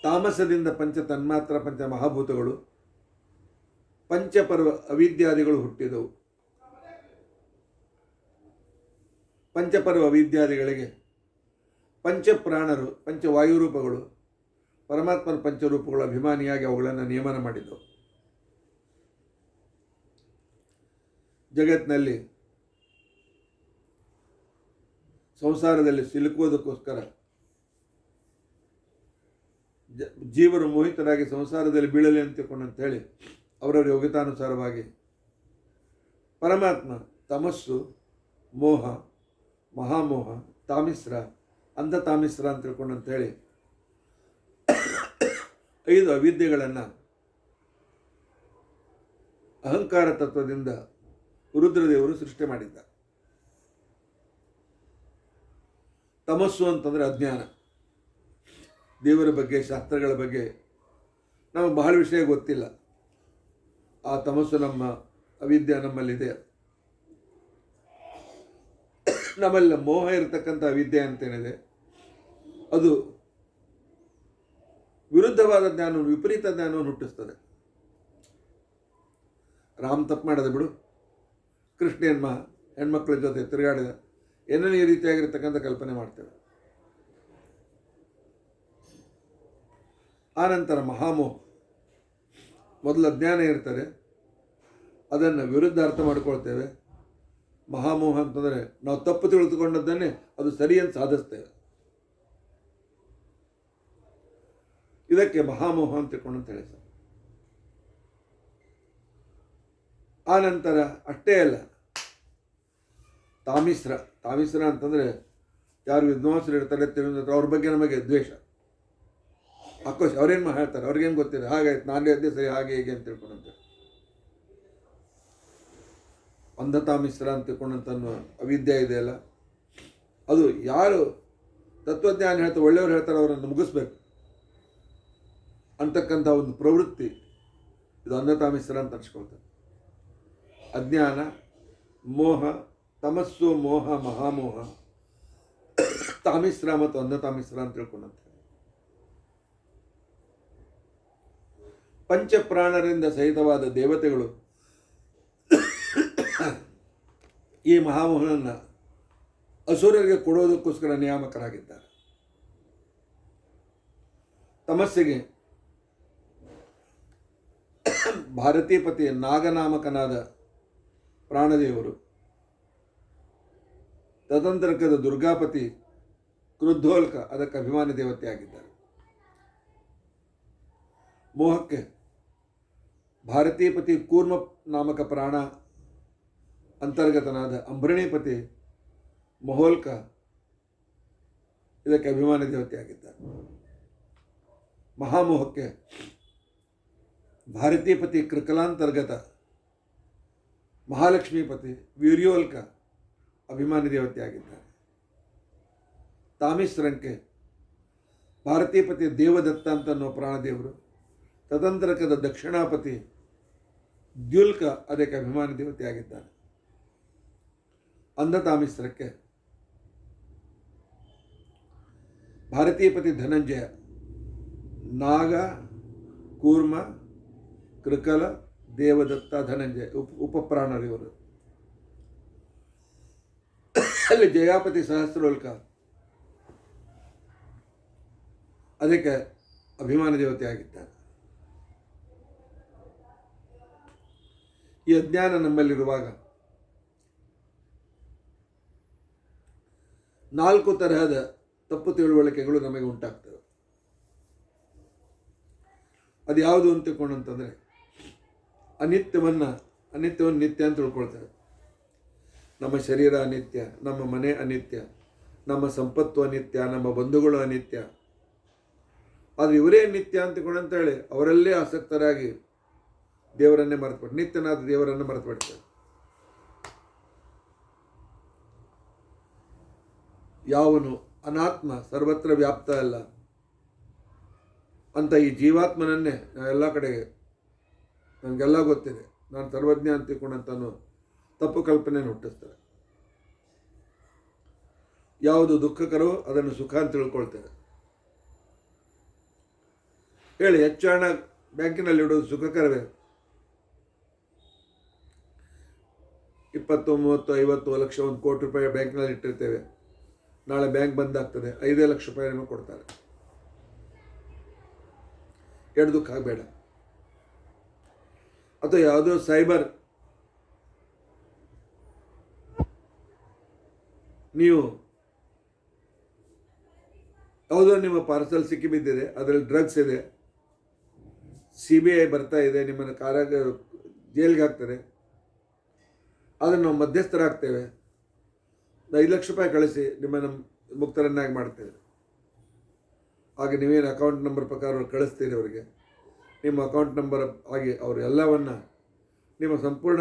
ತಾಮಸದಿಂದ ಪಂಚ ತನ್ಮಾತ್ರ, ಪಂಚ ಮಹಾಭೂತಗಳು, ಪಂಚಪರ್ವ ಅವಿದ್ಯಾದಿಗಳು ಹುಟ್ಟಿದವು. ಪಂಚಪರ್ವ ಅವಿದ್ಯಾದಿಗಳಿಗೆ ಪಂಚಪ್ರಾಣರು, ಪಂಚವಾಯುರೂಪಗಳು, ಪರಮಾತ್ಮನ ಪಂಚರೂಪಗಳು ಅಭಿಮಾನಿಯಾಗಿ ಅವುಗಳನ್ನು ನಿಯಮನ ಮಾಡಿದ್ದವು. ಜಗತ್ತಿನಲ್ಲಿ ಸಂಸಾರದಲ್ಲಿ ಸಿಲುಕುವುದಕ್ಕೋಸ್ಕರ ಜೀವರು ಮೋಹಿತರಾಗಿ ಸಂಸಾರದಲ್ಲಿ ಬೀಳಲಿ ಅಂತ ಹೇಳಿ ಅವರವರ ಯೋಗ್ಯತಾನುಸಾರವಾಗಿ ಪರಮಾತ್ಮ ತಮಸ್ಸು, ಮೋಹ, ಮಹಾಮೋಹ, ತಾಮಿಸ್ರ, ಅಂಧ ತಾಮಿಸ್ರ ಅಂತ ಹೇಳಿ 5 ಅವಿದ್ಯೆಗಳನ್ನು ಅಹಂಕಾರ ತತ್ವದಿಂದ ರುದ್ರದೇವರು ಸೃಷ್ಟಿ ಮಾಡಿದ್ದಾರೆ. ತಮಸ್ಸು ಅಂತಂದರೆ ಅಜ್ಞಾನ. ದೇವರ ಬಗ್ಗೆ, ಶಾಸ್ತ್ರಗಳ ಬಗ್ಗೆ ನಮಗೆ ಬಹಳ ವಿಷಯ ಗೊತ್ತಿಲ್ಲ. ಆ ತಮಸ್ಸು, ನಮ್ಮ ಅವಿದ್ಯೆ ನಮ್ಮಲ್ಲಿದೆ. ನಮ್ಮಲ್ಲಿ ಮೋಹ ಇರತಕ್ಕಂಥ ವಿದ್ಯೆ ಅಂತೇನಿದೆ ಅದು ವಿರುದ್ಧವಾದ ಜ್ಞಾನವನ್ನು, ವಿಪರೀತ ಜ್ಞಾನವನ್ನು ಹುಟ್ಟಿಸ್ತದೆ. ರಾಮ್ ತಪ್ಪು ಮಾಡೋದು ಬಿಡು, ಕೃಷ್ಣ ಹೆಣ್ಮಕ್ಳ ಜೊತೆ ತಿರುಗಾಡಿದ, ಏನೇನು ಈ ರೀತಿಯಾಗಿರ್ತಕ್ಕಂಥ ಕಲ್ಪನೆ ಮಾಡ್ತೇವೆ. ಆನಂತರ ಮಹಾಮೋಹ, ಮೊದಲು ಅಜ್ಞಾನ ಇರ್ತದೆ, ಅದನ್ನು ವಿರುದ್ಧ ಅರ್ಥ ಮಾಡ್ಕೊಳ್ತೇವೆ. ಮಹಾಮೋಹ ಅಂತಂದರೆ ನಾವು ತಪ್ಪು ತಿಳಿದುಕೊಂಡದ್ದನ್ನೇ ಅದು ಸರಿ ಅಂತ ಸಾಧಿಸ್ತೇವೆ. ಇದಕ್ಕೆ ಮಹಾಮೋಹ ಅಂತ ತಿಳ್ಕೊಂಡು ಹೇಳಿ ಸರ್. ಆನಂತರ ಅಷ್ಟೇ ಅಲ್ಲ, ತಾಮಿಸ್ರ ಅಂತಂದರೆ ಯಾರು ವಿದ್ವಾಂಸರು ಇರ್ತಾರೆ ತಿಳಿದ್ರೆ ಅವ್ರ ಬಗ್ಗೆ ನಮಗೆ ದ್ವೇಷ, ಆಕ್ರೋಶ. ಅವ್ರೇನು ಹೇಳ್ತಾರೆ, ಅವ್ರಿಗೇನು ಗೊತ್ತಿದೆ, ಹಾಗಾಯ್ತು ನಾನೇ ಅದೇ ಸರಿ, ಹಾಗೆ ಹೇಗೆ ಅಂತ ತಿಳ್ಕೊಂಡಂತೆ ಅಂಧತಾಮಿಸ್ರ ಅಂತ ತಿಳ್ಕೊಂಡಂತ ಅವಿದ್ಯೆ ಇದೆಯಲ್ಲ, ಅದು ಯಾರು ತತ್ವಜ್ಞಾನ ಹೇಳ್ತಾರೆ, ಒಳ್ಳೆಯವರು ಹೇಳ್ತಾರೆ, ಅವರನ್ನು ಮುಗಿಸ್ಬೇಕು ಅಂತಕ್ಕಂಥ ಒಂದು ಪ್ರವೃತ್ತಿ, ಇದು ಅಂಧತಾಮಿಸ್ರ ಅಂತ ಅನ್ಸ್ಕೊಳ್ತಾರೆ. ಅಜ್ಞಾನ, ಮೋಹ, ತಮಸ್ಸು, ಮೋಹ, ಮಹಾಮೋಹ, ತಾಮಿಸ್ರ ಮತ್ತು ಅಂಧತಾಮಿಸ್ರ ಅಂತ ತಿಳ್ಕೊಂಡಂತೆ. ಪಂಚಪ್ರಾಣರಿಂದ ಸಹಿತವಾದ ದೇವತೆಗಳು ಈ ಮಹಾಮೋಹನನ್ನು ಅಸುರರಿಗೆ ಕೊಡೋದಕ್ಕೋಸ್ಕರ ನಿಯಾಮಕರಾಗಿದ್ದಾರೆ. ತಮಸ್ಸಿಗೆ ಭಾರತೀಪತಿ ನಾಗನಾಮಕನಾದ ಪ್ರಾಣದೇವರು, ತದಂತರಕದ ದುರ್ಗಾಪತಿ ಕ್ರುದ್ಧೋಲ್ಕ ಅದಕ್ಕೆ ಅಭಿಮಾನಿ ದೇವತೆಯಾಗಿದ್ದಾರೆ. ಮೋಹಕ್ಕೆ ಭಾರತೀಪತಿ ಕೂರ್ಮ ನಾಮಕ ಪ್ರಾಣ ಅಂತರ್ಗತನಾದ ಅಂಬರಣೀಪತಿ ಮಹೋಲ್ಕ ಇದಕ್ಕೆ ಅಭಿಮಾನಿ ದೇವತೆಯಾಗಿದ್ದಾರೆ. ಮಹಾಮೋಹಕ್ಕೆ ಭಾರತೀಪತಿ ಕೃಕಲಾಂತರ್ಗತ ಮಹಾಲಕ್ಷ್ಮೀಪತಿ ವೀರ್ಯೋಲ್ಕ ಅಭಿಮಾನಿ ದೇವತೆಯಾಗಿದ್ದಾರೆ. ತಾಮಿಸ್ರಂಕೆ ಭಾರತೀಪತಿ ದೇವದತ್ತ ಅಂತ ಅನ್ನೋ ಪ್ರಾಣದೇವರು, ತದಂತರಕದ ದಕ್ಷಿಣಾಪತಿ ದ್ಯುಲ್ಕ ಅದಕ್ಕೆ ಅಭಿಮಾನಿ ದೇವತೆಯಾಗಿದ್ದಾನೆ. ಅಂಧತಾಮಿಸ್ರಕ್ಕೆ ಭಾರತೀಪತಿ ಧನಂಜಯ, ನಾಗ, ಕೂರ್ಮ, ಕೃಕಲ, ದೇವದತ್ತ, ಧನಂಜಯ ಉಪಪ್ರಾಣರಿವರು. ಅಲ್ಲಿ ಜಯಾಪತಿ ಸಹಸ್ರೋಲ್ಕ ಅದಕ್ಕೆ ಅಭಿಮಾನ ದೇವತೆಯಾಗಿದ್ದಾರೆ. ಈ ಅಜ್ಞಾನ ನಮ್ಮಲ್ಲಿರುವಾಗ 4 ತರಹದ ತಪ್ಪು ತಿಳುವಳಿಕೆಗಳು ನಮಗೆ ಉಂಟಾಗ್ತವೆ. ಅದು ಯಾವುದು ಅಂತ ತಿಳ್ಕೊಂಡಂತಂದರೆ, ಅನಿತ್ಯವನ್ನು ನಿತ್ಯ ಅಂತ ತಿಳ್ಕೊಳ್ತೇವೆ. ನಮ್ಮ ಶರೀರ ಅನಿತ್ಯ, ನಮ್ಮ ಮನೆ ಅನಿತ್ಯ, ನಮ್ಮ ಸಂಪತ್ತು ಅನಿತ್ಯ, ನಮ್ಮ ಬಂಧುಗಳು ಅನಿತ್ಯ. ಆದರೆ ಇವರೇ ನಿತ್ಯ ಅಂತ ತಿಳ್ಕೊಂಡಂತೇಳಿ ಅವರಲ್ಲೇ ಆಸಕ್ತರಾಗಿ ದೇವರನ್ನೇ ಮರೆತುಬಿಟ್ಟು, ನಿತ್ಯನಾದ ದೇವರನ್ನು ಮರೆತುಬಿಡ್ತೇವೆ. ಯಾವನು ಅನಾತ್ಮ, ಸರ್ವತ್ರ ವ್ಯಾಪ್ತ ಅಲ್ಲ ಅಂತ ಈ ಜೀವಾತ್ಮನನ್ನೇ ಎಲ್ಲ ಕಡೆಗೆ ನನಗೆಲ್ಲ ಗೊತ್ತಿದೆ, ನಾನು ಸರ್ವಜ್ಞ ಅಂತ ತಿಳ್ಕೊಂಡಂತನೂ ತಪ್ಪು ಕಲ್ಪನೆಯನ್ನು ಹುಟ್ಟಿಸ್ತಾರೆ. ಯಾವುದು ದುಃಖಕರೋ ಅದನ್ನು ಸುಖ ಅಂತ ತಿಳ್ಕೊಳ್ತೇವೆ. ಹೇಳಿ, ಹೆಚ್ಚು ಹಣ ಬ್ಯಾಂಕಿನಲ್ಲಿ ಇಡೋದು ಸುಖಕರವೇ? 20, 30, 50 ಲಕ್ಷ, 1 ಕೋಟಿ ರೂಪಾಯಿ ಬ್ಯಾಂಕ್ನಲ್ಲಿ ಇಟ್ಟಿರ್ತೇವೆ. ನಾಳೆ ಬ್ಯಾಂಕ್ ಬಂದಾಗ್ತದೆ, 5 ಲಕ್ಷ ರೂಪಾಯಿ ನಮಗೆ ಕೊಡ್ತಾರೆ. ಎರಡು ದುಃಖ ಆಗಬೇಡ. ಅಥವಾ ಯಾವುದೋ ಸೈಬರ್, ನೀವು ಯಾವುದೋ ನಿಮ್ಮ ಪಾರ್ಸಲ್ ಸಿಕ್ಕಿಬಿದ್ದಿದೆ, ಅದರಲ್ಲಿ ಡ್ರಗ್ಸ್ ಇದೆ, CBI ಬರ್ತಾ ಇದೆ, ನಿಮ್ಮನ್ನು ಜೈಲಿಗೆ ಹಾಕ್ತಾರೆ. ಆದರೆ ನಾವು ಮಧ್ಯಸ್ಥರಾಗ್ತೇವೆ, 5 ಲಕ್ಷ ರೂಪಾಯಿ ಕಳಿಸಿ ನಿಮ್ಮನ್ನು ಮುಕ್ತರನ್ನಾಗಿ ಮಾಡ್ತೇವೆ. ಹಾಗೆ ನೀವೇನು ಅಕೌಂಟ್ ನಂಬರ್ ಪ್ರಕಾರ ಕಳಿಸ್ತೀರಿ ಅವರಿಗೆ, ನಿಮ್ಮ ಅಕೌಂಟ್ ನಂಬರ್ ಆಗಿ ಅವರು ಎಲ್ಲವನ್ನು ನಿಮ್ಮ ಸಂಪೂರ್ಣ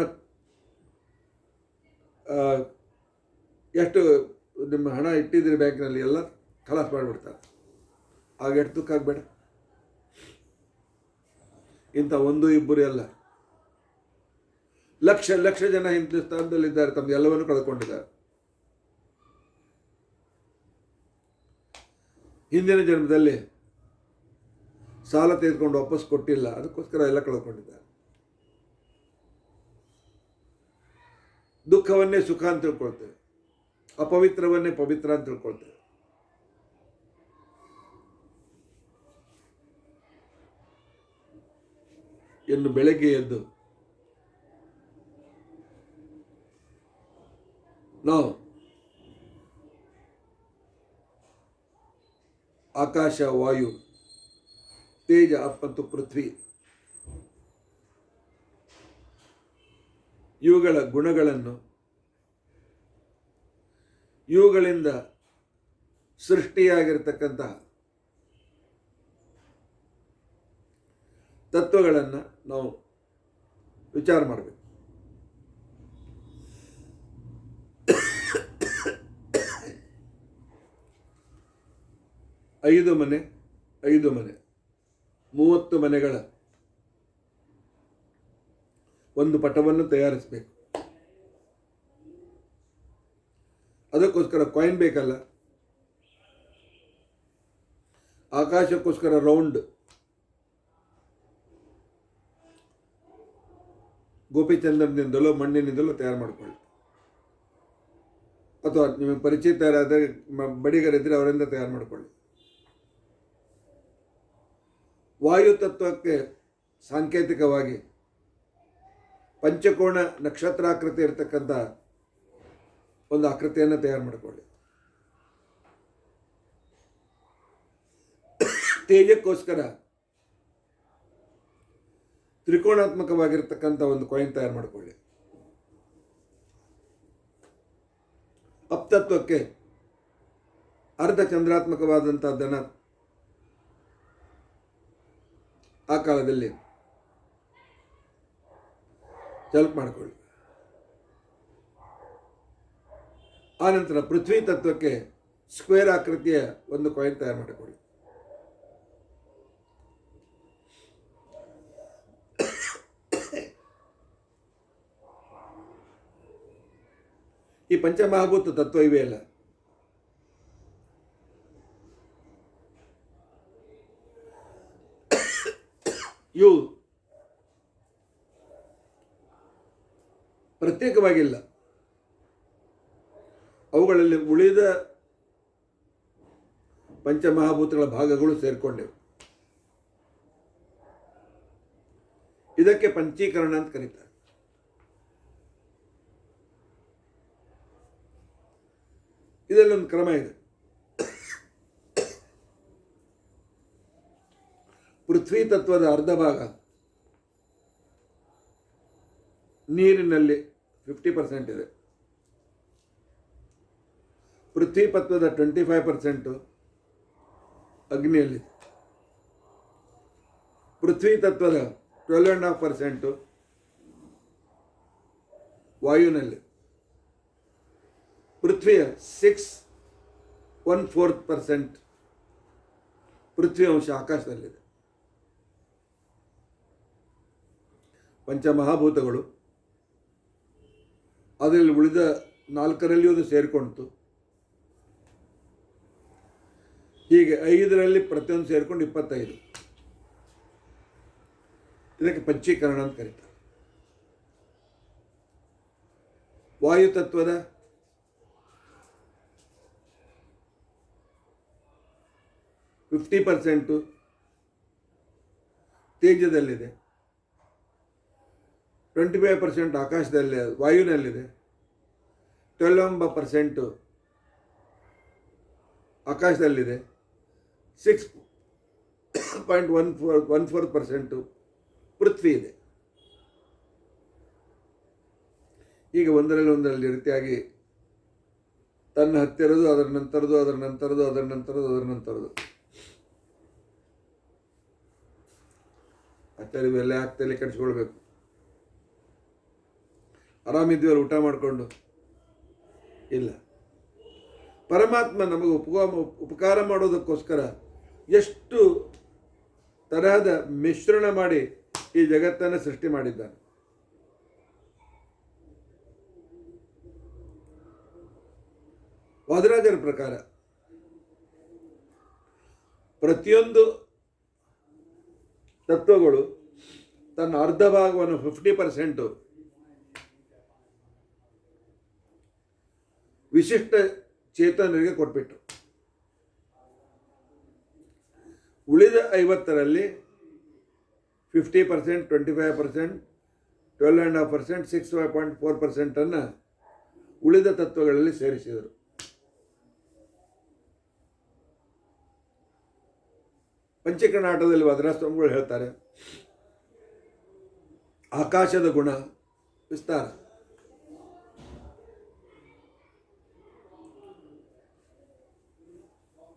ಎಷ್ಟು ನಿಮ್ಮ ಹಣ ಇಟ್ಟಿದ್ದೀರಿ ಬ್ಯಾಂಕಿನಲ್ಲಿ ಎಲ್ಲ ಖಲಾಸ್ ಮಾಡಿಬಿಡ್ತಾರೆ. ಆಗ ಎಷ್ಟು ದುಃಖ ಆಗಬೇಡ. ಇಂಥ 1, 2 ಅಲ್ಲ, ಲಕ್ಷ ಜನ ಹಿಂದೂಸ್ತಾನದಲ್ಲಿದ್ದಾರೆ, ತಮ್ಮ ಎಲ್ಲವನ್ನು ಕಳ್ಕೊಂಡಿದ್ದಾರೆ. ಹಿಂದಿನ ಜನ್ಮದಲ್ಲಿ ಸಾಲ ತೆಗೆದುಕೊಂಡು ವಾಪಸ್ ಕೊಟ್ಟಿಲ್ಲ, ಅದಕ್ಕೋಸ್ಕರ ಎಲ್ಲ ಕಳ್ಕೊಂಡಿದ್ದಾರೆ. ದುಃಖವನ್ನೇ ಸುಖ ಅಂತ ತಿಳ್ಕೊಳ್ತೇವೆ, ಅಪವಿತ್ರವನ್ನೇ ಪವಿತ್ರ ಅಂತ ತಿಳ್ಕೊಳ್ತೇವೆ. ಇನ್ನು ಬೆಳಗ್ಗೆ ಎದ್ದು ನಾವು ಆಕಾಶ, ವಾಯು, ತೇಜ ಮತ್ತು ಪೃಥ್ವಿ ಇವುಗಳ ಗುಣಗಳನ್ನು, ಇವುಗಳಿಂದ ಸೃಷ್ಟಿಯಾಗಿರ್ತಕ್ಕಂತಹ ತತ್ವಗಳನ್ನು ನಾವು ವಿಚಾರ ಮಾಡಬೇಕು. ಐದು ಮನೆ 30 ಮನೆಗಳ ಒಂದು ಪಟವನ್ನು ತಯಾರಿಸಬೇಕು. ಅದಕ್ಕೋಸ್ಕರ ಕಾಯಿನ್ ಬೇಕಲ್ಲ, ಆಕಾಶಕ್ಕೋಸ್ಕರ ರೌಂಡ್ ಗೋಪಿಚಂದನದಿಂದಲೋ ಮಣ್ಣಿನಿಂದಲೋ ತಯಾರು ಮಾಡಿಕೊಳ್ಳಿ, ಅಥವಾ ನಿಮಗೆ ಪರಿಚಿತರಾದರೆ ಬಡಿಗರಿದ್ದರೆ ಅವರಿಂದ ತಯಾರು ಮಾಡಿಕೊಳ್ಳಿ. ವಾಯು ತತ್ವಕ್ಕೆ ಸಾಂಕೇತಿಕವಾಗಿ ಪಂಚಕೋಣ ನಕ್ಷತ್ರಾಕೃತಿ ಇರತಕ್ಕಂಥ ಒಂದು ಆಕೃತಿಯನ್ನು ತಯಾರು ಮಾಡಿಕೊಳ್ಳಿ. ತೇಜಕ್ಕೋಸ್ಕರ ತ್ರಿಕೋಣಾತ್ಮಕವಾಗಿರ್ತಕ್ಕಂಥ ಒಂದು ಕಾಯಿನ್ ತಯಾರು ಮಾಡಿಕೊಳ್ಳಿ. ಅಪ್ತತ್ವಕ್ಕೆ ಅರ್ಧ ಚಂದ್ರಾತ್ಮಕವಾದಂಥದ್ದನ್ನು ಆ ಕಾಲದಲ್ಲಿ ಡೆವಲಪ್ ಮಾಡಿಕೊಳ್ಳಿ. ಆನಂತರ ಪೃಥ್ವಿ ತತ್ವಕ್ಕೆ ಸ್ಕ್ವೇರ್ ಆಕೃತಿಯ ಒಂದು ಕಾಯಿನ್ ತಯಾರು ಮಾಡಿಕೊಳ್ಳಿ. ಈ ಪಂಚಮಹಾಭೂತ ತತ್ವ ಇವೆಯಲ್ಲ, ಇವು ಪ್ರತ್ಯೇಕವಾಗಿಲ್ಲ, ಅವುಗಳಲ್ಲಿ ಉಳಿದ ಪಂಚಮಹಾಭೂತಗಳ ಭಾಗಗಳು ಸೇರಿಕೊಂಡಿವೆ. ಇದಕ್ಕೆ ಪಂಚೀಕರಣ ಅಂತ ಕರೀತಾರೆ. ಇದರಲ್ಲೊಂದು ಕ್ರಮ ಇದೆ. ಪೃಥ್ವಿ ತತ್ವದ ಅರ್ಧ ಭಾಗ ನೀರಿನಲ್ಲಿ 50% ಇದೆ. ಪೃಥ್ವಿ ತತ್ವದ 25% ಅಗ್ನಿಯಲ್ಲಿ. ಪೃಥ್ವಿ ತತ್ವದ 12.5% ವಾಯುನಲ್ಲಿ. ಪೃಥ್ವಿಯ 1/4% ಪೃಥ್ವಿ ಅಂಶ ಆಕಾಶದಲ್ಲಿದೆ. ಪಂಚಮಹಾಭೂತಗಳು ಅದರಲ್ಲಿ ಉಳಿದ 4ರಲ್ಲಿಯೂ ಅದು ಸೇರಿಕೊಂಡಿತು. ಹೀಗೆ 5ರಲ್ಲಿ ಪ್ರತಿಯೊಂದು ಸೇರಿಕೊಂಡು 25. ಇದಕ್ಕೆ ಪಂಚೀಕರಣ ಅಂತ ಕರೀತಾರೆ. ವಾಯುತತ್ವದ 50% ತೇಜದಲ್ಲಿದೆ, 25% ಆಕಾಶದಲ್ಲಿ ವಾಯುನಲ್ಲಿದೆ, 12% ಆಕಾಶದಲ್ಲಿದೆ, 6.14% ಪೃಥ್ವಿ ಇದೆ. ಈಗ ಒಂದರಲ್ಲಿ ರೀತಿಯಾಗಿ ತನ್ನ ಹತ್ತಿರದು, ಅದರ ನಂತರದು ಇವೆಲ್ಲ ಆಗ್ತಲೇ ಕಟ್ಸ್ಕೊಳ್ಬೇಕು. ಆರಾಮಿದ್ವಲ್ಲ ಊಟ ಮಾಡಿಕೊಂಡು ಇಲ್ಲ. ಪರಮಾತ್ಮ ನಮಗೆ ಉಪಕಾರ ಮಾಡೋದಕ್ಕೋಸ್ಕರ ಎಷ್ಟು ತರಹದ ಮಿಶ್ರಣ ಮಾಡಿ ಈ ಜಗತ್ತನ್ನು ಸೃಷ್ಟಿ ಮಾಡಿದ್ದಾನೆ. ವಾದರಾಜರ ಪ್ರಕಾರ ಪ್ರತಿಯೊಂದು ತತ್ವಗಳು ತನ್ನ ಅರ್ಧ ಭಾಗವನ್ನು 50% ವಿಶಿಷ್ಟ ಚೇತನರಿಗೆ ಕೊಟ್ಬಿಟ್ಟು ಉಳಿದ 50ರಲ್ಲಿ 50%, 25%, 12.5%, 6.4% ಉಳಿದ ತತ್ವಗಳಲ್ಲಿ ಸೇರಿಸಿದರು. ಪಂಚಕರ್ಣಾಟದಲ್ಲಿ ವದರಾಸ್ವಾಮಿಗಳು ಹೇಳ್ತಾರೆ, ಆಕಾಶದ ಗುಣ ವಿಸ್ತಾರ,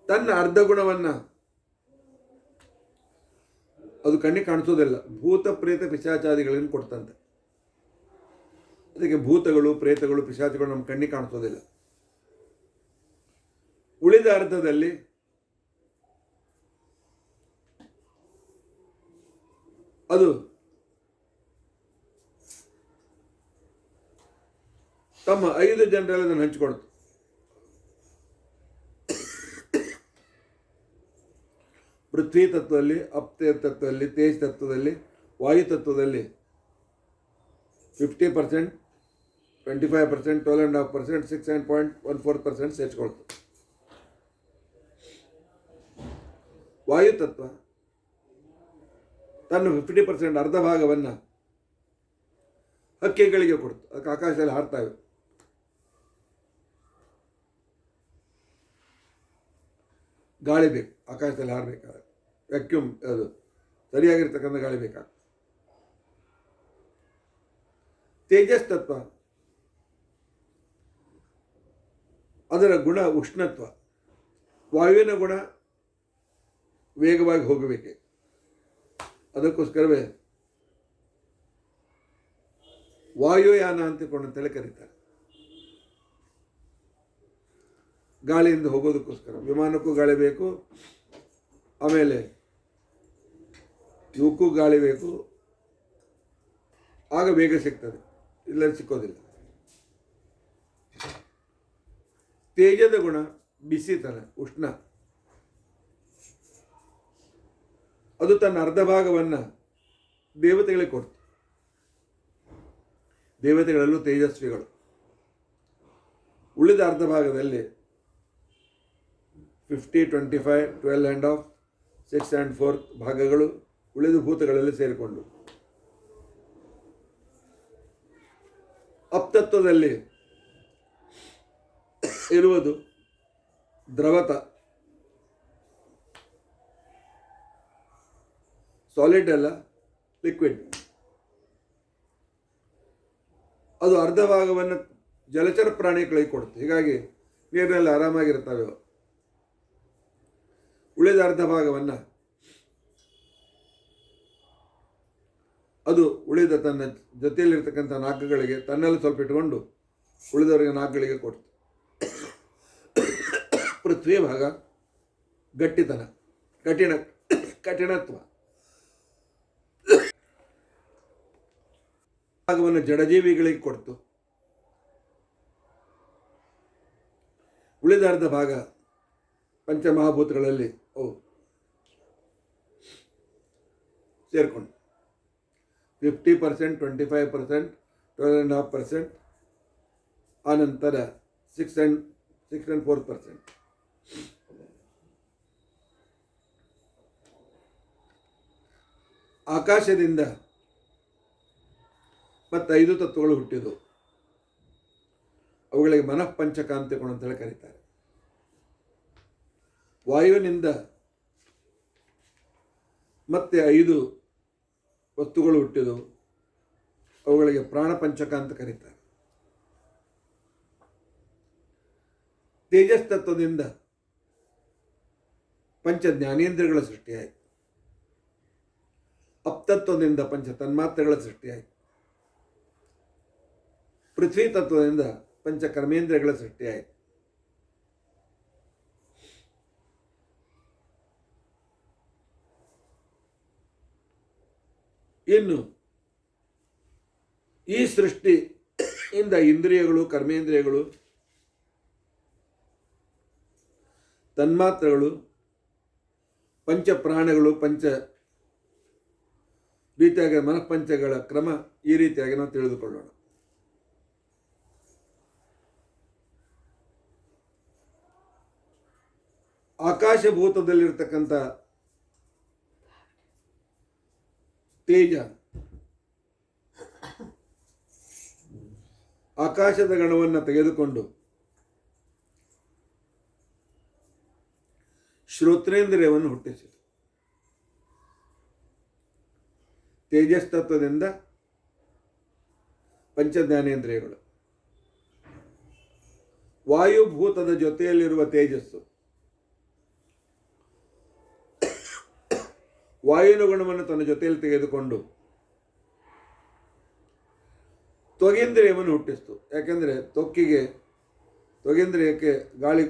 ತನ್ನ ಅರ್ಧ ಗುಣವನ್ನು ಅದು ಕಣ್ಣಿಗೆ ಕಾಣಿಸೋದಿಲ್ಲ, ಭೂತ ಪ್ರೇತ ಪಿಶಾಚಾದಿಗಳನ್ನು ಕೊಡ್ತಂತೆ. ಅದಕ್ಕೆ ಭೂತಗಳು, ಪ್ರೇತಗಳು, ಪಿಶಾಚಿಗಳು ನಮ್ಮ ಕಣ್ಣಿಗೆ ಕಾಣಿಸೋದಿಲ್ಲ. ಉಳಿದ ಅರ್ಧದಲ್ಲಿ ಅದು ತಮ್ಮ 5 ಜನರಲ್ಲಿ ಅದನ್ನು ಹಂಚಿಕೊಡ್ತು. ಪೃಥ್ವಿ ತತ್ವದಲ್ಲಿ, ಅಪ್ತೇಜ್ ತತ್ವದಲ್ಲಿ, ತೇಜ್ ತತ್ವದಲ್ಲಿ, ವಾಯು ತತ್ವದಲ್ಲಿ 50%, 25%, 12.5%, 6.14% ಸೇರಿಸ್ಕೊಳ್ತು. ವಾಯು ತತ್ವ ತನ್ನ 50% ಅರ್ಧ ಭಾಗವನ್ನು ಹಕ್ಕಿಗಳಿಗೆ ಕೊಡ್ತು. ಅದಕ್ಕೆ ಆಕಾಶದಲ್ಲಿ ಹಾರ್ತಾವೆ. ಗಾಳಿ ಬೇಕು, ಆಕಾಶದಲ್ಲಿ ಹಾರಬೇಕಾದ್ರೆ ವ್ಯಾಕ್ಯೂಮ್, ಅದು ಸರಿಯಾಗಿರ್ತಕ್ಕಂಥ ಗಾಳಿ ಬೇಕಾಗ್ತದೆ. ತೇಜಸ್ ತತ್ವ ಅದರ ಗುಣ ಉಷ್ಣತ್ವ, ವಾಯುವಿನ ಗುಣ ವೇಗವಾಗಿ ಹೋಗಬೇಕೆ. ಅದಕ್ಕೋಸ್ಕರವೇ ವಾಯುಯಾನ ಅಂತೇಳಿ ಕರೀತಾರೆ. ಗಾಳಿಯಿಂದ ಹೋಗೋದಕ್ಕೋಸ್ಕರ ವಿಮಾನಕ್ಕೂ ಗಾಳಿ ಬೇಕು, ಆಮೇಲೆ ಇವಕ್ಕೂ ಗಾಳಿ ಬೇಕು, ಆಗ ವೇಗ ಸಿಗ್ತದೆ, ಇಲ್ಲ ಸಿಕ್ಕೋದಿಲ್ಲ. ತೇಜದ ಗುಣ ಬಿಸಿತನ, ಉಷ್ಣ. ಅದು ತನ್ನ ಅರ್ಧ ಭಾಗವನ್ನು ದೇವತೆಗಳಿಗೆ ಕೊಡ್ತು. ದೇವತೆಗಳಲ್ಲೂ ತೇಜಸ್ವಿಗಳು. ಉಳಿದ ಅರ್ಧ ಭಾಗದಲ್ಲಿ 50, 25, 12.5, 6.4 ಭಾಗಗಳು ಉಳಿದ ಭೂತಗಳಲ್ಲಿ ಸೇರಿಕೊಂಡು, ಅಪ್ತತ್ವದಲ್ಲಿ ಇರುವುದು ದ್ರವತ, ಸಾಲಿಡ್ ಅಲ್ಲ, ಲಿಕ್ವಿಡ್. ಅದು ಅರ್ಧ ಭಾಗವನ್ನು ಜಲಚರ ಪ್ರಾಣಿಗಳಿಗೆ ಕೊಡುತ್ತೆ. ಹೀಗಾಗಿ ನೀರಿನಲ್ಲಿ ಆರಾಮಾಗಿರ್ತವೆ. ಉಳಿದ ಅರ್ಧ ಭಾಗವನ್ನು ಅದು ಉಳಿದ ತನ್ನ ಜೊತೆಯಲ್ಲಿರ್ತಕ್ಕಂಥ ನಾಲ್ಕುಗಳಿಗೆ ತನ್ನಲ್ಲಿ ಸ್ವಲ್ಪ ಇಟ್ಕೊಂಡು ಉಳಿದವರಿಗೆ ನಾಲ್ಕುಗಳಿಗೆ ಕೊಡ್ತು. ಪೃಥ್ವಿ ಭಾಗ ಗಟ್ಟಿತನ, ಕಠಿಣತ್ವ. ಭಾಗವನ್ನು ಜಡಜೀವಿಗಳಿಗೆ ಕೊಡ್ತು. ಉಳಿದ ಅರ್ಧ ಭಾಗ ಪಂಚಮಹಾಭೂತಗಳಲ್ಲಿ ಸೇರಿಕೊಂಡು 50%, 25%, 12.5%, ಆನಂತರ 6.4%. ಆಕಾಶದಿಂದ ಮತ್ತು 5 ತತ್ವಗಳು ಹುಟ್ಟಿದವು. ಅವುಗಳಿಗೆ ಮನಃಪಂಚಕಾಂತಿಗಳು ಅಂತೇಳಿ ಕರೀತಾರೆ. ವಾಯುವಿನಿಂದ ಮತ್ತೆ 5 ವಸ್ತುಗಳು ಹುಟ್ಟಿದವು. ಅವುಗಳಿಗೆ ಪ್ರಾಣಪಂಚಕ ಅಂತ ಕರೀತಾರೆ. ತೇಜಸ್ ತತ್ವದಿಂದ ಪಂಚ ಜ್ಞಾನೇಂದ್ರಿಯಗಳ ಸೃಷ್ಟಿಯಾಯಿತು. ಅಪ್ತತ್ವದಿಂದ ಪಂಚ ತನ್ಮಾತ್ರೆಗಳ ಸೃಷ್ಟಿಯಾಯಿತು. ಪೃಥ್ವಿ ತತ್ವದಿಂದ ಪಂಚ ಕರ್ಮೇಂದ್ರಿಯಗಳ ಸೃಷ್ಟಿಯಾಯಿತು. ಇನ್ನು ಈ ಸೃಷ್ಟಿಯಿಂದ ಇಂದ್ರಿಯಗಳು, ಕರ್ಮೇಂದ್ರಿಯಗಳು, ತನ್ಮಾತ್ರಗಳು ಪಂಚ ಪ್ರಾಣಗಳು ಪಂಚ ರೀತಿಯಾಗಿ ಮನಃಪಂಚಗಳ ಕ್ರಮ ಈ ರೀತಿಯಾಗಿ ನಾವು ತಿಳಿದುಕೊಳ್ಳೋಣ. ಆಕಾಶಭೂತದಲ್ಲಿರ್ತಕ್ಕಂಥ ತೇಜ ಆಕಾಶದ ಗಣವನ್ನು ತೆಗೆದುಕೊಂಡು ಶ್ರೋತ್ರೇಂದ್ರಿಯವನ್ನು ಹುಟ್ಟಿಸಿತು. ತೇಜಸ್ತತ್ವದಿಂದ ಪಂಚಜ್ಞಾನೇಂದ್ರಿಯಗಳು, ವಾಯುಭೂತದ ಜೊತೆಯಲ್ಲಿರುವ ತೇಜಸ್ಸು ವಾಯುವಿನ ಗುಣವನ್ನು ತನ್ನ ಜೊತೆಯಲ್ಲಿ ತೆಗೆದುಕೊಂಡು ತ್ವಗೇಂದ್ರಿಯವನ್ನು ಹುಟ್ಟಿಸ್ತು. ಯಾಕೆಂದರೆ ತ್ವಗೇಂದ್ರಿಯಕ್ಕೆ ಗಾಳಿ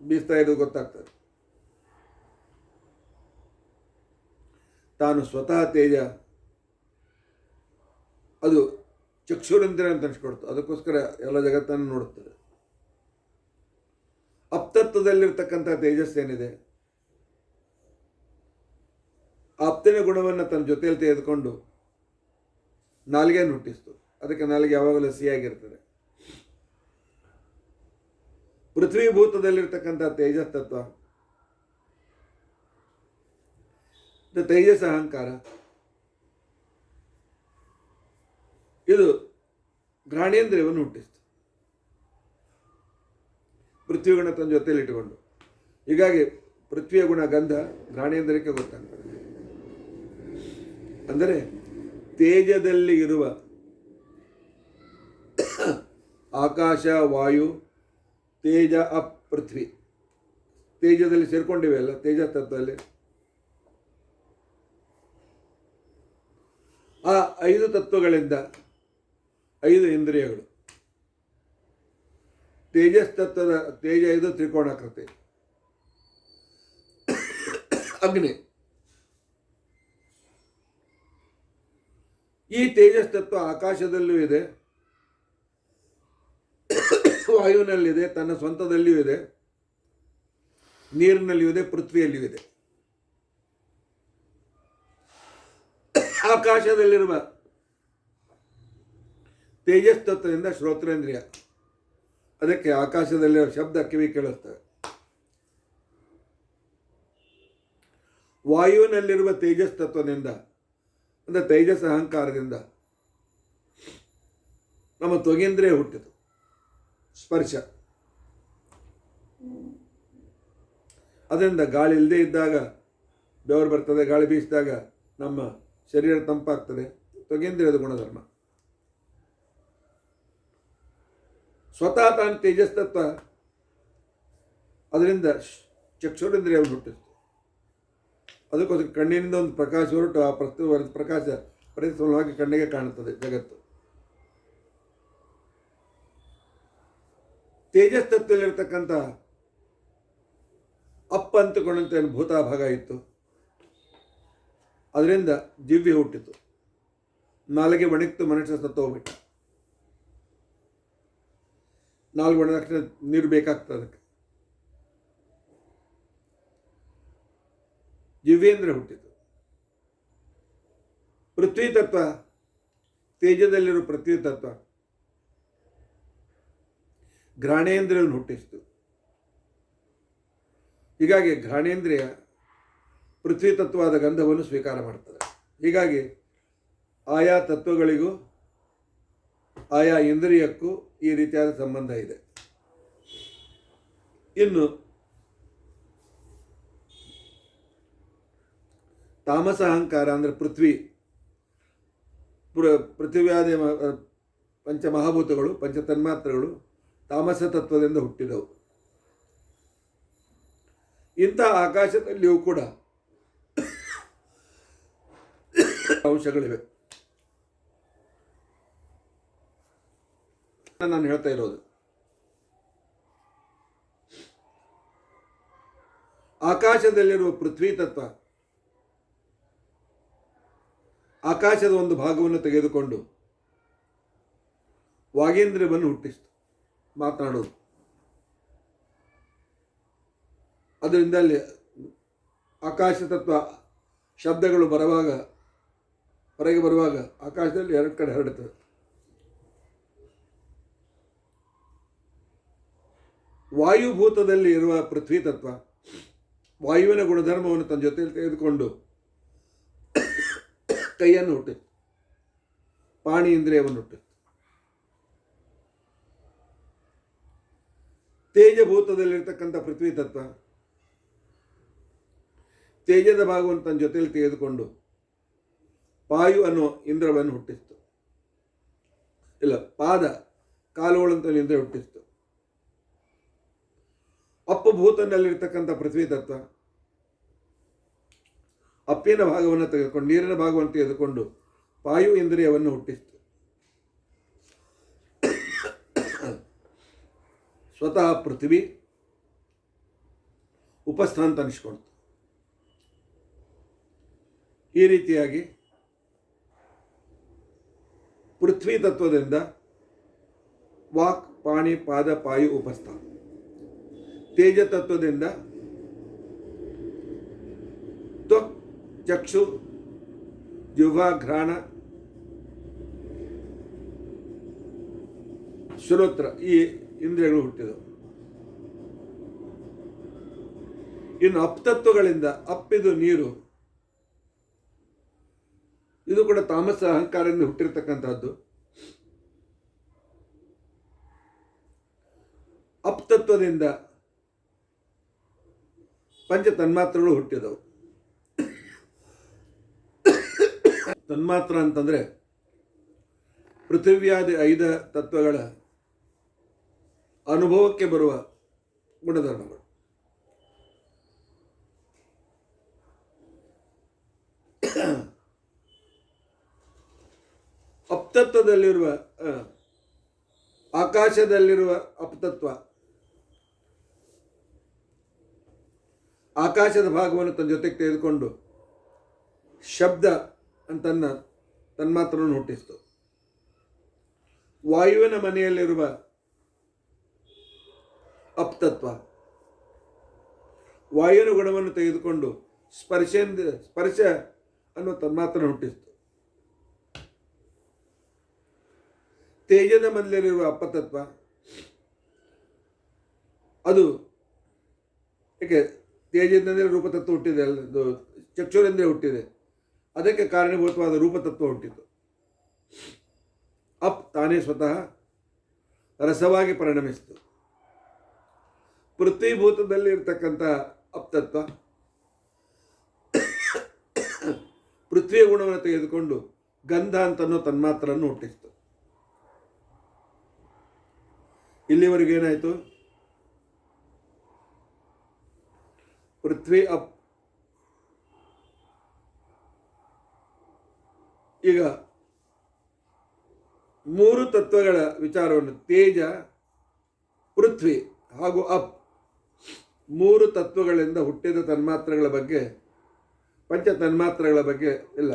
ಬೀಸ್ತಾ ಇರೋದು ಗೊತ್ತಾಗ್ತದೆ. ತಾನು ಸ್ವತಃ ತೇಜ, ಅದು ಚಕ್ಷುರೇಂದ್ರಿಯ ಅಂತ ಅನಿಸ್ಕೊಡ್ತು. ಅದಕ್ಕೋಸ್ಕರ ಎಲ್ಲ ಜಗತ್ತನ್ನು ನೋಡುತ್ತದೆ. ಅಪ್ತತ್ವದಲ್ಲಿರ್ತಕ್ಕಂಥ ತೇಜಸ್ಸೇನಿದೆ, ಆಪ್ತಿನ ಗುಣವನ್ನು ತನ್ನ ಜೊತೆಯಲ್ಲಿ ತೆಗೆದುಕೊಂಡು ನಾಲಿಗೆಯನ್ನು ಹುಟ್ಟಿಸ್ತು. ಅದಕ್ಕೆ ನಾಲಿಗೆ ಯಾವಾಗಲೂ ಸಿಹಿಯಾಗಿರ್ತದೆ. ಪೃಥ್ವೀಭೂತದಲ್ಲಿರ್ತಕ್ಕಂಥ ತೇಜಸ್ ತತ್ವ, ತೇಜಸ್ ಅಹಂಕಾರ, ಇದು ಘ್ರಾಣೇಂದ್ರಿಯವನ್ನು ಹುಟ್ಟಿಸ್ತು. ಪೃಥ್ವಿ ಗುಣ ತನ್ನ ಜೊತೆಯಲ್ಲಿ ಇಟ್ಟುಕೊಂಡು. ಹೀಗಾಗಿ ಪೃಥ್ವಿಯ ಗುಣ ಗಂಧ ಘ್ರಾಣೇಂದ್ರಿಯಕ್ಕೆ ಗೊತ್ತಾಗ್ತದೆ. ಅಂದರೆ ತೇಜದಲ್ಲಿ ಇರುವ ಆಕಾಶ, ವಾಯು, ತೇಜ, ಅಪ್, ಪೃಥ್ವಿ, ತೇಜದಲ್ಲಿ ಸೇರ್ಕೊಂಡಿವೆ ಅಲ್ಲ, ತೇಜ ತತ್ವದಲ್ಲಿ. ಆ 5 ತತ್ವಗಳಿಂದ 5 ಇಂದ್ರಿಯಗಳು. ತೇಜಸ್ ತತ್ವದ ತೇಜ ಇದು ತ್ರಿಕೋಣಾಕೃತಿ. ಅಗ್ನಿ, ಈ ತೇಜಸ್ ತತ್ವ ಆಕಾಶದಲ್ಲೂ ಇದೆ, ವಾಯುವಿನಲ್ಲಿದೆ, ತನ್ನ ಸ್ವಂತದಲ್ಲಿಯೂ ಇದೆ, ನೀರಿನಲ್ಲಿಯೂ ಇದೆ, ಪೃಥ್ವಿಯಲ್ಲಿಯೂ ಇದೆ. ಆಕಾಶದಲ್ಲಿರುವ ತೇಜಸ್ ತತ್ವದಿಂದ ಶ್ರೋತ್ರೇಂದ್ರಿಯ, ಅದಕ್ಕೆ ಆಕಾಶದಲ್ಲಿರುವ ಶಬ್ದ ಕಿವಿ ಕೇಳಿಸ್ತವೆ. ವಾಯುವಿನಲ್ಲಿರುವ ತೇಜಸ್ ತತ್ವದಿಂದ ಅಂದರೆ ತೇಜಸ್ ಅಹಂಕಾರದಿಂದ ನಮ್ಮ ತ್ವಗೇಂದ್ರಿಯ ಹುಟ್ಟಿತು. ಸ್ಪರ್ಶ, ಅದರಿಂದ ಗಾಳಿ ಇಲ್ಲದೆ ಇದ್ದಾಗ ಬೆವರು ಬರ್ತದೆ, ಗಾಳಿ ಬೀಸಿದಾಗ ನಮ್ಮ ಶರೀರ ತಂಪಾಗ್ತದೆ. ತ್ವಗೇಂದ್ರಿಯದ ಗುಣಧರ್ಮ. ಸ್ವತಃ ತಾನು ತೇಜಸ್ ತತ್ವ, ಅದರಿಂದ ಚಕ್ಷುರೇಂದ್ರಿಯವನ್ನು ಹುಟ್ಟಿಸ್ತು. ಅದಕ್ಕೋಸ್ಕರ ಕಣ್ಣಿನಿಂದ ಒಂದು ಪ್ರಕಾಶ ಹೊರಟು ಆ ಪ್ರಕಾಶ ಪ್ರತಿಫಲವಾಗಿ ಕಣ್ಣಿಗೆ ಕಾಣುತ್ತದೆ ಜಗತ್ತು. ತೇಜಸ್ ತತ್ವದಲ್ಲಿರ್ತಕ್ಕಂಥ ಅಪ್ಪ ಅಂತಕೊಂಡಂತೆ ಭೂತಾಭಾಗ ಇತ್ತು. ಅದರಿಂದ ದಿವ್ಯ ಹುಟ್ಟಿತು. ನಾಲಿಗೆ ಒಣಗಿತು, ಮನುಷ್ಯ ಸತ್ತೋಗ್ಬಿಟ್ಟ. ನಾಲ್ಕು ಒಣದ ತಕ್ಷಣ ನೀರು ಬೇಕಾಗ್ತದೆ. ಅದಕ್ಕೆ ದಿವ್ಯೇಂದ್ರ ಹುಟ್ಟಿತು. ಪೃಥ್ವಿ ತತ್ವ, ತೇಜದಲ್ಲಿರುವ ಪೃಥ್ವಿ ತತ್ವ ಘ್ರಾಣೇಂದ್ರಿಯವನ್ನು ಹುಟ್ಟಿಸಿತು. ಹೀಗಾಗಿ ಘ್ರಾಣೇಂದ್ರಿಯ ಪೃಥ್ವಿ ತತ್ವವಾದ ಗಂಧವನ್ನು ಸ್ವೀಕಾರ ಮಾಡ್ತದೆ. ಹೀಗಾಗಿ ಆಯಾ ತತ್ವಗಳಿಗೂ ಆಯಾ ಇಂದ್ರಿಯಕ್ಕೂ ಈ ರೀತಿಯಾದ ಸಂಬಂಧ ಇದೆ. ಇನ್ನು ತಾಮಸ ಅಹಂಕಾರ ಅಂದರೆ ಪೃಥ್ವಿಯಾದ ಪಂಚಮಹಾಭೂತಗಳು, ಪಂಚತನ್ಮಾತ್ರಗಳು ತಾಮಸ ತತ್ವದಿಂದ ಹುಟ್ಟಿದವು. ಇಂತಹ ಆಕಾಶದಲ್ಲಿಯೂ ಕೂಡ ಅಂಶಗಳಿವೆ. ನಾನು ಹೇಳ್ತಾ ಇರೋದು ಆಕಾಶದಲ್ಲಿರುವ ಪೃಥ್ವಿ ತತ್ವ ಆಕಾಶದ ಒಂದು ಭಾಗವನ್ನು ತೆಗೆದುಕೊಂಡು ವಾಗೇಂದ್ರಿಯವನ್ನು ಹುಟ್ಟಿಸಿತು. ಮಾತನಾಡೋದು, ಅದರಿಂದ ಅಲ್ಲಿ ಆಕಾಶ ತತ್ವ ಶಬ್ದಗಳು ಬರುವಾಗ, ಹೊರಗೆ ಬರುವಾಗ ಆಕಾಶದಲ್ಲಿ ಎರಡು ಕಡೆ ಹರಡುತ್ತದೆ. ವಾಯುಭೂತದಲ್ಲಿ ಇರುವ ಪೃಥ್ವಿ ತತ್ವ ವಾಯುವಿನ ಗುಣಧರ್ಮವನ್ನು ತನ್ನ ಜೊತೆಯಲ್ಲಿ ತೆಗೆದುಕೊಂಡು ಕೈಯನ್ನು ಹುಟ್ಟಿತು, ಪಾಣಿ ಇಂದ್ರಿಯವನ್ನು ಹುಟ್ಟಿತು. ತೇಜಭೂತದಲ್ಲಿರ್ತಕ್ಕಂಥ ಪೃಥ್ವಿ ತತ್ವ ತೇಜದ ಭಾಗವನ್ನು ತನ್ನ ಜೊತೆಯಲ್ಲಿ ತೆಗೆದುಕೊಂಡು ಪಾಯು ಅನ್ನೋ ಇಂದ್ರವನ್ನು ಹುಟ್ಟಿಸ್ತು. ಇಲ್ಲ, ಪಾದ ಕಾಲುಗಳಂತ ಇಂದ್ರ ಹುಟ್ಟಿಸ್ತು. ಅಪ್ಪಭೂತನಲ್ಲಿರ್ತಕ್ಕಂಥ ಪೃಥ್ವಿ ತತ್ವ ಅಪ್ಪಿನ ಭಾಗವನ್ನು ತೆಗೆದುಕೊಂಡು ನೀರಿನ ಭಾಗವನ್ನು ತೆಗೆದುಕೊಂಡು ಪಾಯು ಇಂದ್ರಿಯವನ್ನು ಹುಟ್ಟಿಸ್ತು. ಸ್ವತಃ ಪೃಥ್ವಿ ಉಪಸ್ಥ ಅಂತ ಅನಿಸ್ಕೊಳ್ತು. ಈ ರೀತಿಯಾಗಿ ಪೃಥ್ವಿ ತತ್ವದಿಂದ ವಾಕ್, ಪಾಣಿ, ಪಾದ, ಪಾಯು, ಉಪಸ್ಥ. ತೇಜ ತತ್ವದಿಂದ ತ್ವಕ್, ಚಕ್ಷು, ಜಿಹ್ವಾ, ಘ್ರಾಣ, ಶ್ರೋತ್ರ ಈ ಇಂದ್ರಿಯಗಳು ಹುಟ್ಟಿದವು. ಇನ್ನು ಅಪ್ತತ್ವಗಳಿಂದ ಅಪ್ಪಿದು ನೀರು, ಇದು ಕೂಡ ತಾಮಸ ಅಹಂಕಾರದಿಂದ ಹುಟ್ಟಿರ್ತಕ್ಕಂಥದ್ದು. ಅಪ್ತತ್ವದಿಂದ ಪಂಚ ತನ್ಮಾತ್ರಗಳು ಹುಟ್ಟಿದವು. ತನ್ಮಾತ್ರ ಅಂತಂದರೆ ಪೃಥಿವ್ಯಾದಿ 5 ತತ್ವಗಳ ಅನುಭವಕ್ಕೆ ಬರುವ ಗುಣಧರ್ಮಗಳು. ಅಪ್ತತ್ವದಲ್ಲಿರುವ ಆಕಾಶದಲ್ಲಿರುವ ಅಪ್ತತ್ವ ಆಕಾಶದ ಭಾಗವನ್ನು ತನ್ನ ಜೊತೆಗೆ ತೆಗೆದುಕೊಂಡು ಶಬ್ದ ಅಂತನ್ನ ತನ್ಮಾತ್ರವನ್ನು ಹುಟ್ಟಿಸ್ತು. ವಾಯುವಿನ ಮನೆಯಲ್ಲಿರುವ ಅಪ್ತತ್ವ ವಾಯುವಿನ ಗುಣವನ್ನು ತೆಗೆದುಕೊಂಡು ಸ್ಪರ್ಶ ಅನ್ನೋ ತನ್ಮಾತ್ರ ಹುಟ್ಟಿಸ್ತು. ತೇಜದ ಮನೆಯಲ್ಲಿರುವ ಅಪತತ್ವ ಅದು ಏಕೆ ತೇಜದಿಂದಲೇ ರೂಪತತ್ವ ಹುಟ್ಟಿದೆ, ಅದು ಚಕ್ಷುರಿಂದಲೇ ಹುಟ್ಟಿದೆ, ಅದಕ್ಕೆ ಕಾರಣಭೂತವಾದ ರೂಪತತ್ವ ಹುಟ್ಟಿತು. ಅಪ್ ತಾನೇ ಸ್ವತಃ ರಸವಾಗಿ ಪರಿಣಮಿಸಿತು. ಪೃಥ್ವೀಭೂತದಲ್ಲಿ ಇರತಕ್ಕಂಥ ಅಪ್ತತ್ವ ಪೃಥ್ವಿಯ ಗುಣವನ್ನು ತೆಗೆದುಕೊಂಡು ಗಂಧ ಅಂತನೋ ತನ್ಮಾತ್ರನ್ನು ಹುಟ್ಟಿಸಿತು. ಇಲ್ಲಿವರೆಗೆ ಏನಾಯಿತು? ಪೃಥ್ವಿ ಅಪ್. ಈಗ 3 ತತ್ವಗಳ ವಿಚಾರವನ್ನು ತೇಜ, ಪೃಥ್ವಿ ಹಾಗೂ ಅಪ್ 3 ತತ್ವಗಳಿಂದ ಹುಟ್ಟಿದ ತನ್ಮಾತ್ರಗಳ ಬಗ್ಗೆ, ಪಂಚ ತನ್ಮಾತ್ರಗಳ ಬಗ್ಗೆ ಇಲ್ಲ,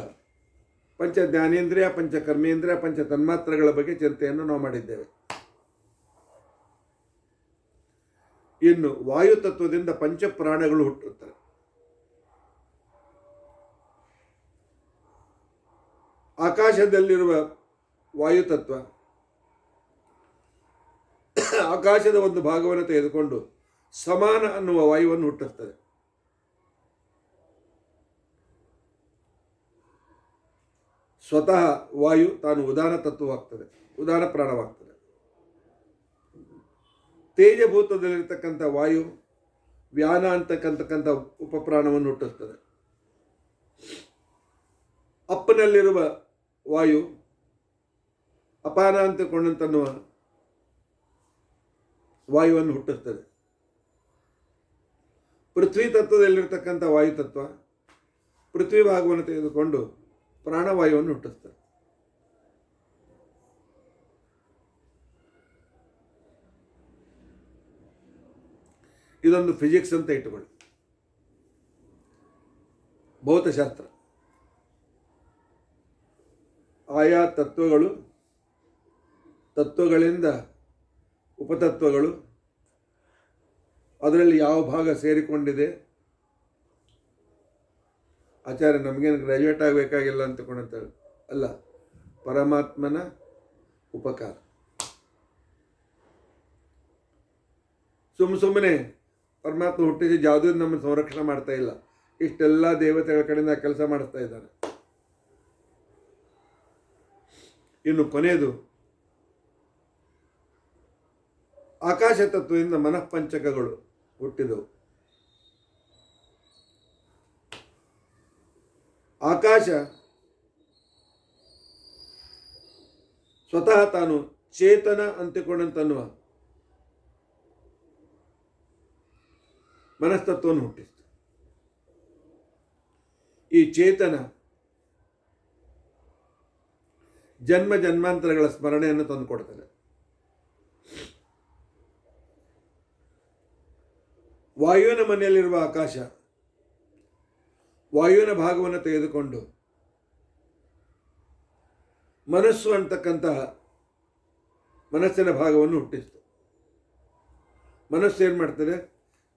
ಪಂಚ ಜ್ಞಾನೇಂದ್ರಿಯ, ಪಂಚ ಕರ್ಮೇಂದ್ರಿಯ, ಪಂಚ ತನ್ಮಾತ್ರಗಳ ಬಗ್ಗೆ ಚಿಂತೆಯನ್ನು ನಾವು ಮಾಡಿದ್ದೇವೆ. ಇನ್ನು ವಾಯು ತತ್ವದಿಂದ ಪಂಚ ಪ್ರಾಣಗಳು ಹುಟ್ಟುತ್ತವೆ. ಆಕಾಶದಲ್ಲಿರುವ ವಾಯುತತ್ವ ಆಕಾಶದ ಒಂದು ಭಾಗವನ್ನು ತೆಗೆದುಕೊಂಡು ಸಮಾನ ಅನ್ನುವ ವಾಯುವನ್ನು ಹುಟ್ಟಿಸ್ತದೆ. ಸ್ವತಃ ವಾಯು ತಾನು ಉದಾನ ತತ್ವವಾಗ್ತದೆ, ಉದಾನ ಪ್ರಾಣವಾಗ್ತದೆ. ತೇಜಭೂತದಲ್ಲಿರ್ತಕ್ಕಂಥ ವಾಯು ವ್ಯಾನ ಅಂತಕ್ಕಂತಕ್ಕಂಥ ಉಪಪ್ರಾಣವನ್ನು ಹುಟ್ಟಿಸ್ತದೆ. ಅಪ್ಪನಲ್ಲಿರುವ ವಾಯು ಅಪಾನ ಅಂತಕೊಂಡಂತನ್ನುವ ವಾಯುವನ್ನು ಹುಟ್ಟಿಸ್ತದೆ. ಪೃಥ್ವಿ ತತ್ವದಲ್ಲಿರ್ತಕ್ಕಂಥ ವಾಯುತತ್ವ ಪೃಥ್ವಿ ಭಾಗವನ್ನು ತೆಗೆದುಕೊಂಡು ಪ್ರಾಣವಾಯುವನ್ನು ಹುಟ್ಟಿಸ್ತದೆ. ಇದೊಂದು ಫಿಸಿಕ್ಸ್ ಅಂತ ಇಟ್ಟುಕೊಳ್ಳಿ, ಭೌತಶಾಸ್ತ್ರ. ಆಯಾ ತತ್ವಗಳಿಂದ ಉಪತತ್ವಗಳು, ಅದರಲ್ಲಿ ಯಾವ ಭಾಗ ಸೇರಿಕೊಂಡಿದೆ, ಆಚಾರ್ಯ ನಮಗೇನು ಗ್ರ್ಯಾಜುಯೇಟ್ ಆಗಬೇಕಾಗಿಲ್ಲ ಅಂತಕೊಂಡಂತೇಳಿ ಅಲ್ಲ, ಪರಮಾತ್ಮನ ಉಪಕಾರ. ಸುಮ್ಮನೆ ಪರಮಾತ್ಮ ಹುಟ್ಟಿಸಿ ಯಾವುದೂ ನಮ್ಮನ್ನು ಸಂರಕ್ಷಣೆ ಮಾಡ್ತಾ ಇಲ್ಲ. ಇಷ್ಟೆಲ್ಲ ದೇವತೆಗಳ ಕಡೆಯಿಂದ ಕೆಲಸ ಮಾಡಿಸ್ತಾ ಇದ್ದಾನೆ. ಇನ್ನು ಕೊನೆಯದು ಆಕಾಶ ತತ್ವದಿಂದ ಮನಃಪಂಚಕಗಳು ಹುಟ್ಟಿದವು. ಆಕಾಶ ಸ್ವತಃ ತಾನು ಚೇತನ ಅಂತಿಕೊಂಡಂತನ್ನುವ ಮನಸ್ತತ್ವವನ್ನು ಹುಟ್ಟಿಸಿತು. ಈ ಚೇತನ ಜನ್ಮ ಜನ್ಮಾಂತರಗಳ ಸ್ಮರಣೆಯನ್ನು ತಂದುಕೊಡ್ತದೆ. ವಾಯುವಿನ ಮನೆಯಲ್ಲಿರುವ ಆಕಾಶ ವಾಯುವಿನ ಭಾಗವನ್ನು ತೆಗೆದುಕೊಂಡು ಮನಸ್ಸು ಅಂತಕ್ಕಂತಹ ಮನಸ್ಸಿನ ಭಾಗವನ್ನು ಹುಟ್ಟಿಸ್ತು. ಮನಸ್ಸು ಏನು ಮಾಡ್ತದೆ?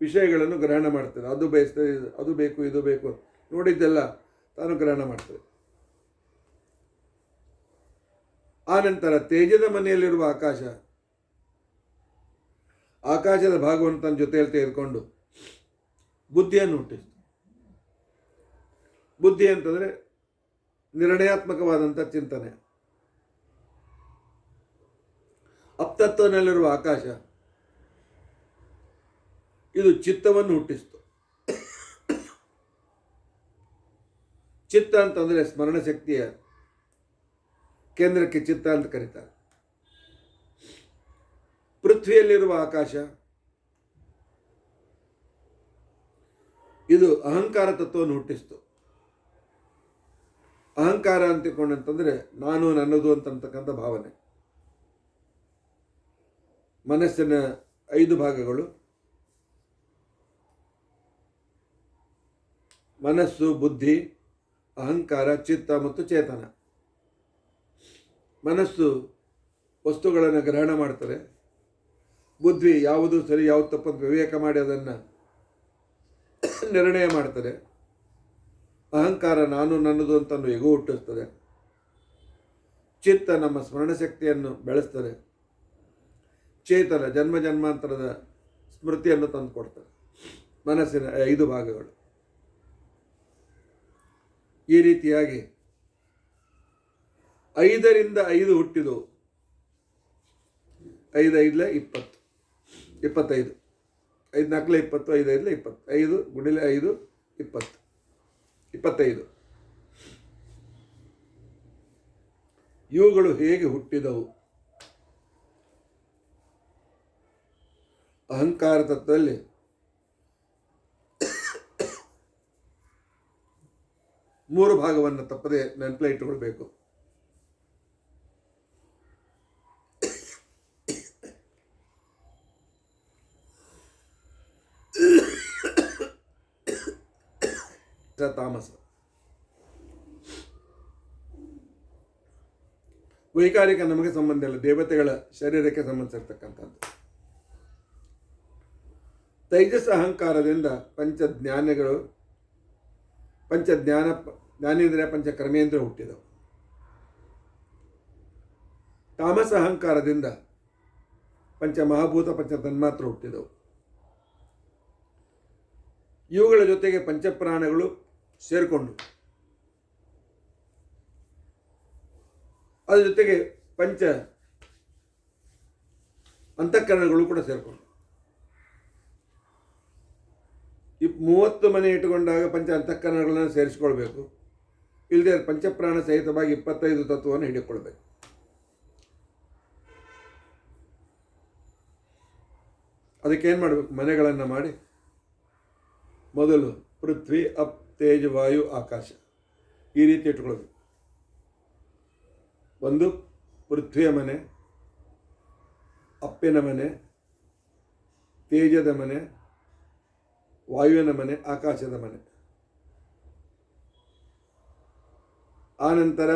ವಿಷಯಗಳನ್ನು ಗ್ರಹಣ ಮಾಡ್ತದೆ. ಅದು ಬಯಸ್ತದೆ, ಅದು ಬೇಕು, ಇದು ಬೇಕು, ನೋಡಿದ್ದೆಲ್ಲ ತಾನು ಗ್ರಹಣ ಮಾಡ್ತದೆ. ಆ ನಂತರ ತೇಜದ ಮನೆಯಲ್ಲಿರುವ ಆಕಾಶದ ಭಾಗವನ್ನು ತನ್ನ ಜೊತೆಯಲ್ಲಿ ತೆಗೆದುಕೊಂಡು ಬುದ್ಧಿಯನ್ನು ಹುಟ್ಟಿಸ್ತು. ಬುದ್ಧಿ ಅಂತಂದರೆ ನಿರ್ಣಯಾತ್ಮಕವಾದಂಥ ಚಿಂತನೆ. ಅಪ್ತತ್ವನಲ್ಲಿರುವ ಆಕಾಶ ಇದು ಚಿತ್ತವನ್ನು ಹುಟ್ಟಿಸ್ತು. ಚಿತ್ತ ಅಂತಂದರೆ ಸ್ಮರಣ ಶಕ್ತಿಯ ಕೇಂದ್ರಕ್ಕೆ ಚಿತ್ತ ಅಂತ ಕರೀತಾರೆ. ಪೃಥ್ವಿಯಲ್ಲಿರುವ ಆಕಾಶ ಇದು ಅಹಂಕಾರ ತತ್ವವನ್ನು ಹುಟ್ಟಿಸ್ತು. ಅಹಂಕಾರ ಅಂತಿಕೊಂಡಂತಂದರೆ ನಾನು ನನ್ನದು ಅಂತಕ್ಕಂಥ ಭಾವನೆ. ಮನಸ್ಸಿನ 5 ಭಾಗಗಳು: ಮನಸ್ಸು, ಬುದ್ಧಿ, ಅಹಂಕಾರ, ಚಿತ್ತ ಮತ್ತು ಚೇತನ. ಮನಸ್ಸು ವಸ್ತುಗಳನ್ನು ಗ್ರಹಣ ಮಾಡ್ತಾರೆ. ಬುದ್ಧಿ ಯಾವುದು ಸರಿ ಯಾವುದು ತಪ್ಪಂತ ವಿವೇಕ ಮಾಡಿ ಅದನ್ನು ನಿರ್ಣಯ ಮಾಡ್ತಾರೆ. ಅಹಂಕಾರ ನಾನು ನನ್ನದು ಅಂತ ಎಗೋ ಹುಟ್ಟಿಸ್ತದೆ. ಚಿತ್ತ ನಮ್ಮ ಸ್ಮರಣಶಕ್ತಿಯನ್ನು ಬೆಳೆಸ್ತದೆ. ಚೇತನ ಜನ್ಮ ಜನ್ಮಾಂತರದ ಸ್ಮೃತಿಯನ್ನು ತಂದುಕೊಡ್ತಾರೆ. ಮನಸ್ಸಿನ 5 ಭಾಗಗಳು. ಈ ರೀತಿಯಾಗಿ 5ರಿಂದ 5 ಹುಟ್ಟಿದವು. 5 5 20, 25. 5 4 20, 5 5 20. 5 ಗುಣಿಲೆ 5 20, 25. ಇವುಗಳು ಹೇಗೆ ಹುಟ್ಟಿದವು? ಅಹಂಕಾರ ತತ್ವದಲ್ಲಿ ಮೂರು ಭಾಗವನ್ನು ತಪ್ಪದೆ ನೆನಪಲ್ಲಿ ಇಟ್ಟುಕೊಳ್ಬೇಕು. ತಾಮಸ. ವೈಕಾರಿಕ ನಮಗೆ ಸಂಬಂಧ ಇಲ್ಲ, ದೇವತೆಗಳ ಶರೀರಕ್ಕೆ ಸಂಬಂಧಿಸಿರ್ತಕ್ಕಂಥದ್ದು. ತೈಜಸ್ ಅಹಂಕಾರದಿಂದ ಜ್ಞಾನೇಂದ್ರಿಯ ಪಂಚ ಕರ್ಮೇಂದ್ರಿಯ ಹುಟ್ಟಿದವು. ತಾಮಸ ಅಹಂಕಾರದಿಂದ ಪಂಚ ಮಹಾಭೂತ ಪಂಚ ತನ್ಮಾತ್ರ ಹುಟ್ಟಿದವು. ಇವುಗಳ ಜೊತೆಗೆ ಪಂಚಪ್ರಾಣಗಳು ಸೇರಿಕೊಂಡು ಅದರ ಜೊತೆಗೆ ಪಂಚ ಅಂತಃಕರಣಗಳು ಕೂಡ ಸೇರಿಕೊಂಡು 30 ಮನೆ ಇಟ್ಟುಕೊಂಡಾಗ ಪಂಚ ಅಂತಃಕರಣಗಳನ್ನು ಸೇರಿಸಿಕೊಳ್ಬೇಕು. ಇಲ್ಲದೆ ಪಂಚಪ್ರಾಣ ಸಹಿತವಾಗಿ 25 ತತ್ವವನ್ನು ಹಿಡಿದುಕೊಳ್ಬೇಕು. ಅದಕ್ಕೇನು ಮಾಡಬೇಕು? ಮನೆಗಳನ್ನು ಮಾಡಿ ಮೊದಲು ಪೃಥ್ವಿ, ಅಪ್, ತೇಜ್, ವಾಯು, ಆಕಾಶ ಈ ರೀತಿ ಇಟ್ಕೊಳ್ಬೇಕು. ಒಂದು ಪೃಥ್ವಿಯ ಮನೆ, ಅಪ್ಪಿನ ಮನೆ, ತೇಜದ ಮನೆ, ವಾಯುವಿನ ಮನೆ, ಆಕಾಶದ ಮನೆ. ಆನಂತರ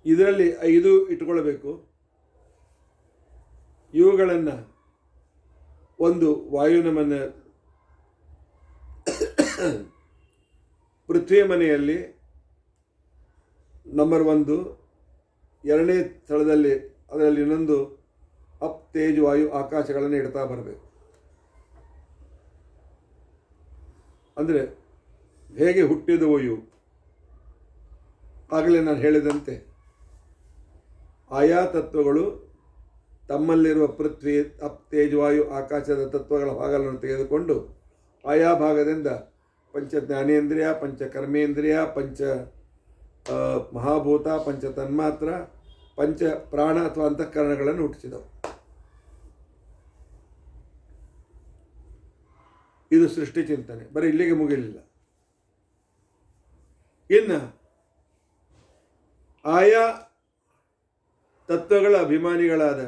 ಇದರಲ್ಲಿ 5 ಇಟ್ಕೊಳ್ಬೇಕು. ಇವುಗಳನ್ನು ಒಂದು ವಾಯುವಿನ ಮನೆ ಪೃಥ್ವಿ ಮನೆಯಲ್ಲಿ ನಂಬರ್ 1, ಎರಡನೇ ಸ್ಥಳದಲ್ಲಿ ಅದರಲ್ಲಿ ಇನ್ನೊಂದು ಅಪ್, ತೇಜ್, ವಾಯು, ಆಕಾಶಗಳನ್ನು ಇಡ್ತಾ ಬರಬೇಕು. ಅಂದರೆ ಹೇಗೆ ಹುಟ್ಟಿದವು ಇವು? ಆಗಲೇ ನಾನು ಹೇಳಿದಂತೆ ಆಯಾ ತತ್ವಗಳು ತಮ್ಮಲ್ಲಿರುವ ಪೃಥ್ವಿ, ಅಪ್, ತೇಜ್, ವಾಯು, ಆಕಾಶದ ತತ್ವಗಳ ಭಾಗಗಳನ್ನು ತೆಗೆದುಕೊಂಡು ಆಯಾ ಭಾಗದಿಂದ ಪಂಚ ಜ್ಞಾನೇಂದ್ರಿಯ, ಪಂಚ ಕರ್ಮೇಂದ್ರಿಯ, ಪಂಚ ಮಹಾಭೂತ, ಪಂಚ ತನ್ಮಾತ್ರ, ಪಂಚ ಪ್ರಾಣ ಅಥವಾ ಅಂತಃಕರಣಗಳನ್ನು ಹುಟ್ಟಿಸಿದವು. ಇದು ಸೃಷ್ಟಿ ಚಿಂತನೆ. ಬರೀ ಇಲ್ಲಿಗೆ ಮುಗಿಲಿಲ್ಲ. ಇನ್ನು ಆಯಾ ತತ್ವಗಳ ಅಭಿಮಾನಿಗಳಾದ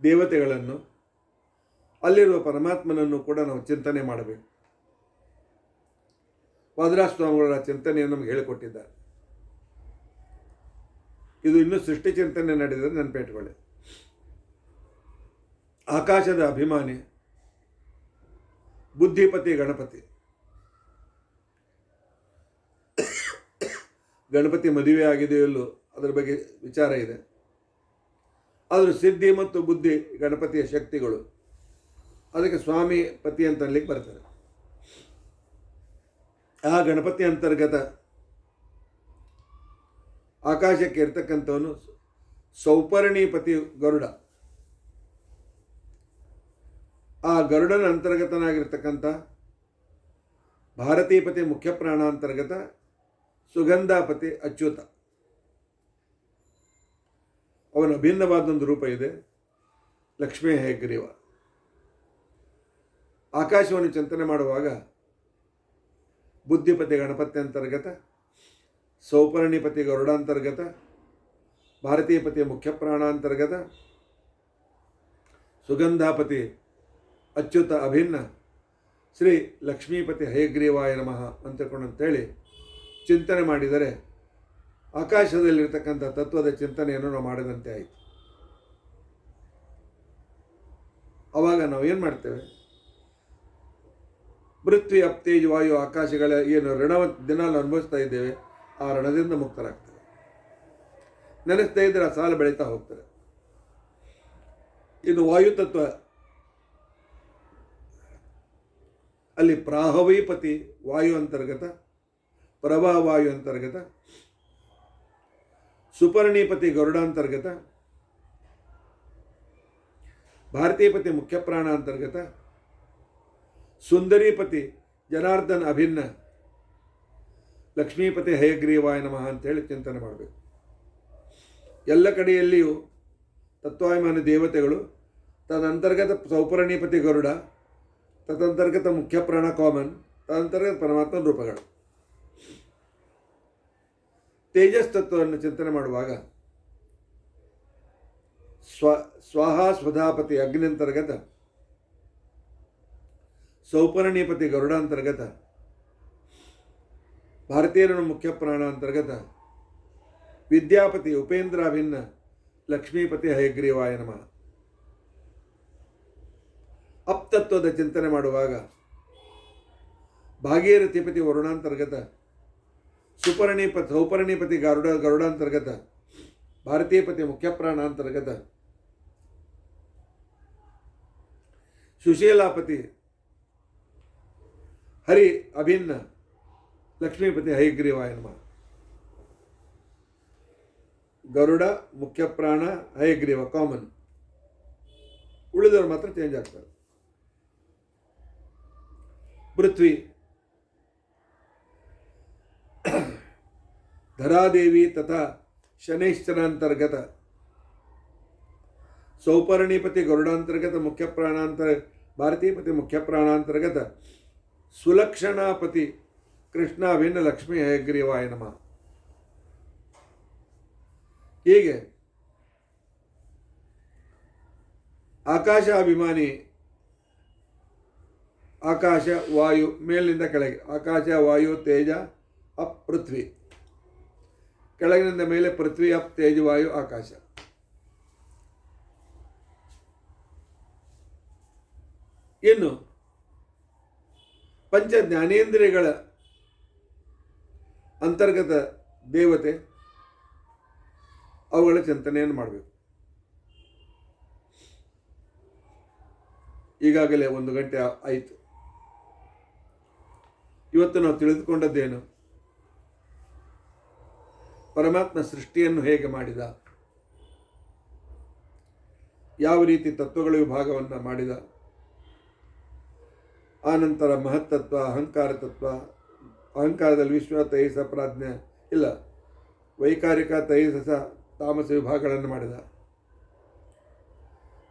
ದೇವತೆಗಳನ್ನು, ಅಲ್ಲಿರುವ ಪರಮಾತ್ಮನನ್ನು ಕೂಡ ನಾವು ಚಿಂತನೆ ಮಾಡಬೇಕು. ವಾದರಾಜ ಸ್ವಾಮಿಗಳ ಚಿಂತನೆಯನ್ನು ನಮಗೆ ಹೇಳಿಕೊಟ್ಟಿದ್ದಾರೆ. ಇದು ಇನ್ನೂ ಸೃಷ್ಟಿ ಚಿಂತನೆ ನಡೆದರೆ ನೆನಪಿಟ್ಕೊಳ್ಳಿ. ಆಕಾಶದ ಅಭಿಮಾನಿ ಬುದ್ಧಿಪತಿ ಗಣಪತಿ. ಗಣಪತಿ ಮದುವೆ ಆಗಿದೆಯೋ ಇಲ್ಲೋ ಅದರ ಬಗ್ಗೆ ವಿಚಾರ ಇದೆ. ಆದರೂ ಸಿದ್ಧಿ ಮತ್ತು ಬುದ್ಧಿ ಗಣಪತಿಯ ಶಕ್ತಿಗಳು. ಅದಕ್ಕೆ ಸ್ವಾಮಿ ಪತಿ ಅಂತ ಅನ್ಲಿಕ್ಕೆ ಬರ್ತಾರೆ. ಆ ಗಣಪತಿ ಅಂತರ್ಗತ ಆಕಾಶಕ್ಕೆ ಇರ್ತಕ್ಕಂಥವನು ಸೌಪರ್ಣಿಪತಿ ಗರುಡ. ಆ ಗರುಡನ ಅಂತರ್ಗತನಾಗಿರ್ತಕ್ಕಂಥ ಭಾರತೀಪತಿ ಮುಖ್ಯ ಪ್ರಾಣ ಅಂತರ್ಗತ ಸುಗಂಧಾಪತಿ ಅಚ್ಯುತ. ಅವನ ಅಭಿನ್ನವಾದೊಂದು ರೂಪ ಇದೆ, ಲಕ್ಷ್ಮೀ ಹಯಗ್ರೀವ. ಆಕಾಶವನ್ನು ಚಿಂತನೆ ಮಾಡುವಾಗ ಬುದ್ಧಿಪತಿ ಗಣಪತಿ ಅಂತರ್ಗತ, ಸೌಪರ್ಣಿಪತಿ ಗರುಡಾಂತರ್ಗತ, ಭಾರತೀಪತಿ ಮುಖ್ಯ ಪ್ರಾಣಾಂತರ್ಗತ, ಸುಗಂಧಾಪತಿ ಅಚ್ಯುತ ಅಭಿನ್ನ, ಶ್ರೀ ಲಕ್ಷ್ಮೀಪತಿ ಹಯಗ್ರೀವಾಯ ನಮಃ ಅಂತೇಳಿ ಚಿಂತನೆ ಮಾಡಿದರೆ ಆಕಾಶದಲ್ಲಿರ್ತಕ್ಕಂಥ ತತ್ವದ ಚಿಂತನೆಯನ್ನು ನಾವು ಮಾಡಿದಂತೆ ಆಯಿತು. ಆವಾಗ ನಾವು ಏನು ಮಾಡ್ತೇವೆ? ಪೃಥ್ವಿ, ಅಪ್, ತೇಜ್, ವಾಯು, ಆಕಾಶಗಳ ಏನು ಋಣವ ದಿನಾಲು ಅನುಭವಿಸ್ತಾ ಇದ್ದೇವೆ, ಆ ಋಣದಿಂದ ಮುಕ್ತರಾಗ್ತದೆ. ನೆನೆಸ್ತಾ ಇದ್ದರೆ ಆ ಸಾಲ ಬೆಳೀತಾ ಹೋಗ್ತದೆ. ಇನ್ನು ವಾಯುತತ್ವ, ಅಲ್ಲಿ ಪ್ರಾಹವೀಪತಿ ವಾಯು ಅಂತರ್ಗತ, ಪ್ರಭಾವಾಯು ಅಂತರ್ಗತ, ಸುಪರ್ಣಿಪತಿ ಗರುಡಾಂತರ್ಗತ, ಭಾರತೀಪತಿ ಮುಖ್ಯ ಪ್ರಾಣ ಅಂತರ್ಗತ, ಸುಂದರೀಪತಿ ಜನಾರ್ದನ್ ಅಭಿನ್ನ, ಲಕ್ಷ್ಮೀಪತಿ ಹಯಗ್ರೀವಾಯ ನಮಃ ಅಂತೇಳಿ ಚಿಂತನೆ ಮಾಡಬೇಕು. ಎಲ್ಲ ಕಡೆಯಲ್ಲಿಯೂ ತತ್ವಾಭಿಮಾನಿ ದೇವತೆಗಳು, ತದಂತರ್ಗತ ಸೌಪರ್ಣಿಪತಿ ಗರುಡ, ತದಂತರ್ಗತ ಮುಖ್ಯ ಪ್ರಾಣ ಕಾಮನ್, ತದಂತರ್ಗತ ಪರಮಾತ್ಮನ ರೂಪಗಳು. ತೇಜಸ್ ತತ್ವವನ್ನು ಚಿಂತನೆ ಮಾಡುವಾಗ ಸ್ವಾಹ ಸ್ವಧಾಪತಿ ಅಗ್ನಿ ಅಂತರ್ಗತ, ಸೌಪರ್ಣಿಪತಿ ಗರುಡಾಂತರ್ಗತ, ಭಾರತೀಯರನ್ನು ಮುಖ್ಯ ಪ್ರಾಣ ಅಂತರ್ಗತ, ವಿದ್ಯಾಪತಿ ಉಪೇಂದ್ರಾಭಿನ್ನ, ಲಕ್ಷ್ಮೀಪತಿ ಹಯಗ್ರೀವಾಯ ನಮಃ. ಅಪ್ತತ್ವದ ಚಿಂತನೆ ಮಾಡುವಾಗ ಭಾಗೀರಥಿಪತಿ ವರುಣಾಂತರ್ಗತ, ಸೌಪರ್ಣಿಪತಿ ಗರುಡಾಂತರ್ಗತ, ಭಾರತೀಯಪತಿ ಮುಖ್ಯ ಪ್ರಾಣಾಂತರ್ಗತ, ಸುಶೀಲಾಪತಿ ಹರಿ ಅಭಿನ್ನ, ಲಕ್ಷ್ಮೀಪತಿ ಹಯಗ್ರೀವಾಯ ನಮಃ. ಗರುಡ, ಮುಖ್ಯ ಪ್ರಾಣ, ಹಯಗ್ರೀವ ಕಾಮನ್. ಉಳಿದವರು ಮಾತ್ರ ಚೇಂಜ್ ಆಗ್ತಾರೆ. ಪೃಥ್ವಿ ಧರಾದೇವಿ ತಥಾ ಶನೈಶ್ಚರಾಂತರ್ಗತ, ಸೌಪರ್ಣಿಪತಿ ಗರುಡಾಂತರ್ಗತ ಮುಖ್ಯ ಪ್ರಾಣಾಂತರ, ಭಾರತೀಪತಿ ಮುಖ್ಯ ಪ್ರಾಣಾಂತರ್ಗತ, ಸುಲಕ್ಷಣಾಪತಿ ಕೃಷ್ಣಾಭಿನ್ನ, ಲಕ್ಷ್ಮೀ ಹಯಗ್ರೀವಾಯ ನಮಃ. ಹೀಗೆ ಆಕಾಶಾಭಿಮಾನಿ ಆಕಾಶ ವಾಯು, ಮೇಲಿನಿಂದ ಕೆಳಗೆ ಆಕಾಶ, ವಾಯು, ತೇಜ, ಅಪ್, ಪೃಥ್ವಿ. ಕೆಳಗಿನಿಂದ ಮೇಲೆ ಪೃಥ್ವಿ, ಅಪ್, ತೇಜ, ವಾಯು, ಆಕಾಶ. ಇನ್ನು ಪಂಚ ಜ್ಞಾನೇಂದ್ರಿಯಗಳ ಅಂತರ್ಗತ ದೇವತೆ, ಅವುಗಳ ಚಿಂತನೆಯನ್ನು ಮಾಡಬೇಕು. ಈಗಾಗಲೇ 1 ಗಂಟೆ ಆಯಿತು. ಇವತ್ತು ನಾವು ತಿಳಿದುಕೊಂಡದ್ದೇನು? ಪರಮಾತ್ಮ ಸೃಷ್ಟಿಯನ್ನು ಹೇಗೆ ಮಾಡಿದ, ಯಾವ ರೀತಿ ತತ್ವಗಳ ವಿಭಾಗವನ್ನು ಮಾಡಿದ, ಆನಂತರ ಮಹತ್ತತ್ವ, ಅಹಂಕಾರ ತತ್ವ, ಅಹಂಕಾರದಲ್ಲಿ ವಿಶ್ವ, ತೈಜಸ, ಪ್ರಾಜ್ಞೆ ಇಲ್ಲ, ವೈಕಾರಿಕ, ತೈಜಸ, ತಾಮಸ ವಿಭಾಗಗಳನ್ನು ಮಾಡಿದ.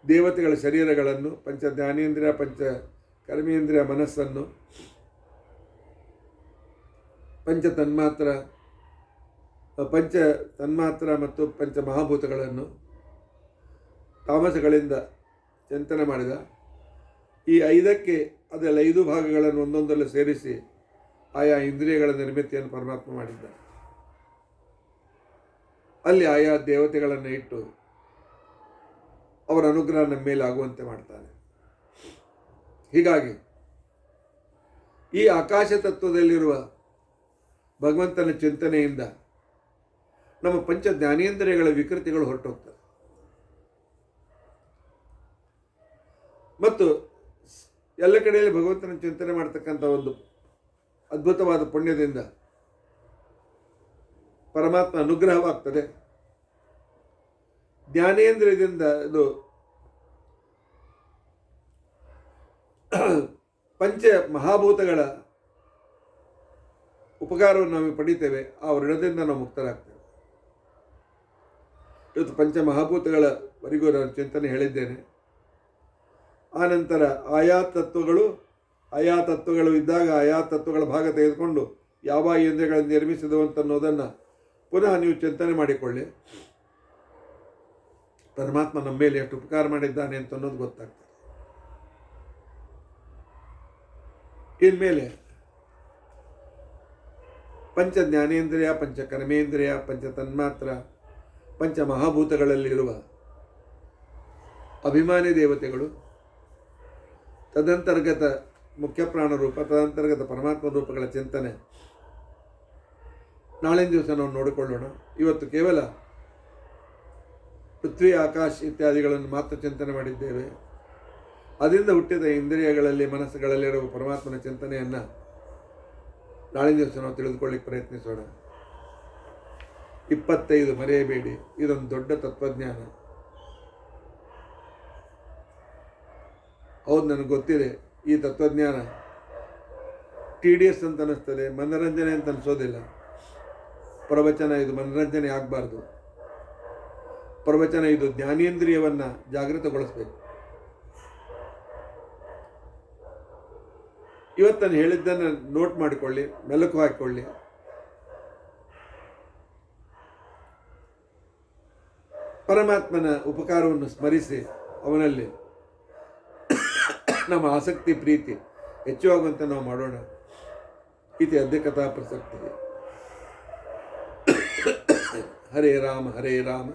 ದೇವತೆಗಳ ಶರೀರಗಳನ್ನು, ಪಂಚ ಜ್ಞಾನೇಂದ್ರಿಯ, ಪಂಚ ಕರ್ಮೇಂದ್ರಿಯ ಮನಸ್ಸನ್ನು, ಪಂಚ ತನ್ಮಾತ್ರ ಮತ್ತು ಪಂಚ ಮಹಾಭೂತಗಳನ್ನು ತಾಮಸಗಳಿಂದ ಚಿಂತನೆ ಮಾಡಿದ. ಈ 5ಕ್ಕೆ ಅದೆಲ್ಲ 5 ಭಾಗಗಳನ್ನು ಒಂದೊಂದರಲ್ಲಿ ಸೇರಿಸಿ ಆಯಾ ಇಂದ್ರಿಯಗಳ ನಿರ್ಮಿತಿಯನ್ನು ಪರಮಾತ್ಮ ಮಾಡಿದ್ದ. ಅಲ್ಲಿ ಆಯಾ ದೇವತೆಗಳನ್ನು ಇಟ್ಟು ಅವರ ಅನುಗ್ರಹ ನಮ್ಮ ಮೇಲೆ ಆಗುವಂತೆ ಮಾಡ್ತಾನೆ. ಹೀಗಾಗಿ ಈ ಆಕಾಶ ತತ್ವದಲ್ಲಿರುವ ಭಗವಂತನ ಚಿಂತನೆಯಿಂದ ನಮ್ಮ ಪಂಚ ಜ್ಞಾನೇಂದ್ರಿಯಗಳ ವಿಕೃತಿಗಳು ಹೊರಟೋಗ್ತವೆ ಮತ್ತು ಎಲ್ಲ ಕಡೆಯಲ್ಲಿ ಭಗವಂತನ ಚಿಂತನೆ ಮಾಡ್ತಕ್ಕಂಥ ಒಂದು ಅದ್ಭುತವಾದ ಪುಣ್ಯದಿಂದ ಪರಮಾತ್ಮ ಅನುಗ್ರಹವಾಗ್ತದೆ. ಜ್ಞಾನೇಂದ್ರಿಯದಿಂದ ಇದು ಪಂಚ ಮಹಾಭೂತಗಳ ಉಪಕಾರವನ್ನು ನಾವು ಪಡಿತೇವೆ. ಆ ಋಣದಿಂದ ನಾವು ಮುಕ್ತರಾಗ್ತೇವೆ. ಇವತ್ತು ಪಂಚ ಮಹಾಭೂತಗಳವರೆಗೂ ನಾನು ಚಿಂತನೆ ಹೇಳಿದ್ದೇನೆ. ಆನಂತರ ಆಯಾ ತತ್ವಗಳು ಇದ್ದಾಗ ಆಯಾ ತತ್ವಗಳ ಭಾಗ ತೆಗೆದುಕೊಂಡು ಯಾವ ಇಂದ್ರಿಯಗಳನ್ನು ನಿರ್ಮಿಸಿದವು ಅಂತ ಅನ್ನೋದನ್ನು ಪುನಃ ನೀವು ಚಿಂತನೆ ಮಾಡಿಕೊಳ್ಳಿ. ಪರಮಾತ್ಮ ನಮ್ಮ ಮೇಲೆ ಎಷ್ಟು ಉಪಕಾರ ಮಾಡಿದ್ದಾನೆ ಅಂತ ಅನ್ನೋದು ಗೊತ್ತಾಗ್ತದೆ. ಇನ್ಮೇಲೆ ಪಂಚ ಜ್ಞಾನೇಂದ್ರಿಯ, ಪಂಚ ಕರ್ಮೇಂದ್ರಿಯ, ಪಂಚ ತನ್ಮಾತ್ರ, ಪಂಚ ಮಹಾಭೂತಗಳಲ್ಲಿರುವ ಅಭಿಮಾನಿ ದೇವತೆಗಳು, ತದಂತರ್ಗತ ಮುಖ್ಯ ಪ್ರಾಣ ರೂಪ, ತದಂತರ್ಗತ ಪರಮಾತ್ಮ ರೂಪಗಳ ಚಿಂತನೆ ನಾಳಿನ ದಿವಸ ನಾವು ನೋಡಿಕೊಳ್ಳೋಣ. ಇವತ್ತು ಕೇವಲ ಪೃಥ್ವಿ, ಆಕಾಶ ಇತ್ಯಾದಿಗಳನ್ನು ಮಾತ್ರ ಚಿಂತನೆ ಮಾಡಿದ್ದೇವೆ. ಅದರಿಂದ ಹುಟ್ಟಿದ ಇಂದ್ರಿಯಗಳಲ್ಲಿ, ಮನಸ್ಸುಗಳಲ್ಲಿರುವ ಪರಮಾತ್ಮನ ಚಿಂತನೆಯನ್ನು ನಾಳಿನ ದಿವಸ ನಾವು ತಿಳಿದುಕೊಳ್ಳಿಕ್ಕೆ ಪ್ರಯತ್ನಿಸೋಣ. 25 ಮರೆಯಬೇಡಿ. ಇದೊಂದು ದೊಡ್ಡ ತತ್ವಜ್ಞಾನ. ಹೌದು, ನನಗೆ ಗೊತ್ತಿದೆ ಈ ತತ್ವಜ್ಞಾನ TDS ಅಂತ ಅನ್ನಿಸ್ತದೆ, ಮನರಂಜನೆ ಅಂತ ಅನಿಸೋದಿಲ್ಲ. ಪ್ರವಚನ ಇದು ಮನರಂಜನೆ ಆಗಬಾರ್ದು. ಪ್ರವಚನ ಇದು ಜ್ಞಾನೇಂದ್ರಿಯವನ್ನು ಜಾಗೃತಗೊಳಿಸಬೇಕು. ಇವತ್ತನ್ನು ಹೇಳಿದ್ದನ್ನು ನೋಟ್ ಮಾಡಿಕೊಳ್ಳಿ, ಮೆಲುಕು ಹಾಕಿಕೊಳ್ಳಿ. ಪರಮಾತ್ಮನ ಉಪಕಾರವನ್ನು ಸ್ಮರಿಸಿ ಅವನಲ್ಲಿ ನಮ್ಮ ಆಸಕ್ತಿ, ಪ್ರೀತಿ ಹೆಚ್ಚುವಾಗುವಂತೆ ನಾವು ಮಾಡೋಣ. ಇತಿ ಅದ್ಯ ಕಥಾ ಪ್ರಸಕ್ತಿ. ಹರೇ ರಾಮ ಹರೇ ರಾಮ,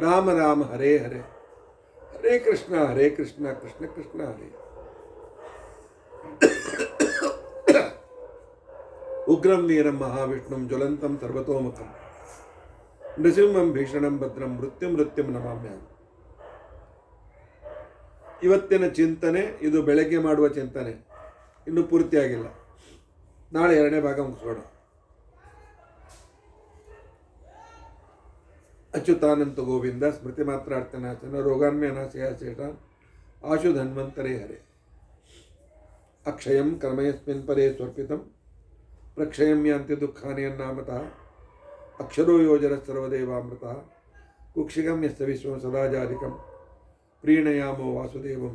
ರಾಮ ರಾಮ ಹರೇ ಹರೇ, ಹರೇ ಕೃಷ್ಣ ಕೃಷ್ಣ ಕೃಷ್ಣ ಹರೇ. ಉಗ್ರಂ ವೀರಂ ಮಹಾವಿಷ್ಣುಂ ಜ್ವಲಂತಂ ಸರ್ವತೋಮುಖಂ ನೃಸಿಂಹಂ ಭೀಷಣಂ ಭದ್ರಂ ಮೃತ್ಯುಂ ನಮಾಮ್ಯಹಂ. ಇವತ್ತಿನ ಚಿಂತನೆ ಇದು ಬೆಳಗ್ಗೆ ಮಾಡುವ ಚಿಂತನೆ, ಇನ್ನೂ ಪೂರ್ತಿಯಾಗಿಲ್ಲ. ನಾಳೆ 2ನೇ ಭಾಗ ಮುಗಿಸೋಣ. ಅಚ್ಯುತಾನಂತ ಗೋವಿಂದ ಸ್ಮೃತಿ ಮಾತ್ರಾರ್ಥನಾಶನ ರೋಗಾನ್ಮ್ಯನಾಶಯ ಶೇಷಾನ್ ಆಶು ಧನ್ವಂತರೇ ಹರೇ. ಅಕ್ಷಯಂ ಕರ್ಮಯಸ್ಮಿನ್ ಪರೇ ಸ್ವರ್ಪಿತಂ ಪ್ರಕ್ಷಯಂ ಯಾಂತಿ ದುಃಖಾನಿ ಅನ್ನಾಮತಃ ಅಕ್ಷರೋ ಯೋಜನ ಸರ್ವದೇವಾಮೃತಃ ಕುಕ್ಷಿಗಂ ಯಸ್ಯ ವಿಶ್ವಂ ಸದಾಜಾಧಿಕಂ ಪ್ರೀಣಯಾಮೋ ವಾಸುದೇವಂ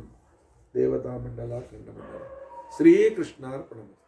ದೇವತಾಮಂಡಲ ಖಂಡಮಂಡಲ. ಶ್ರೀಕೃಷ್ಣಾರ್ಪಣಮಸ್ತು.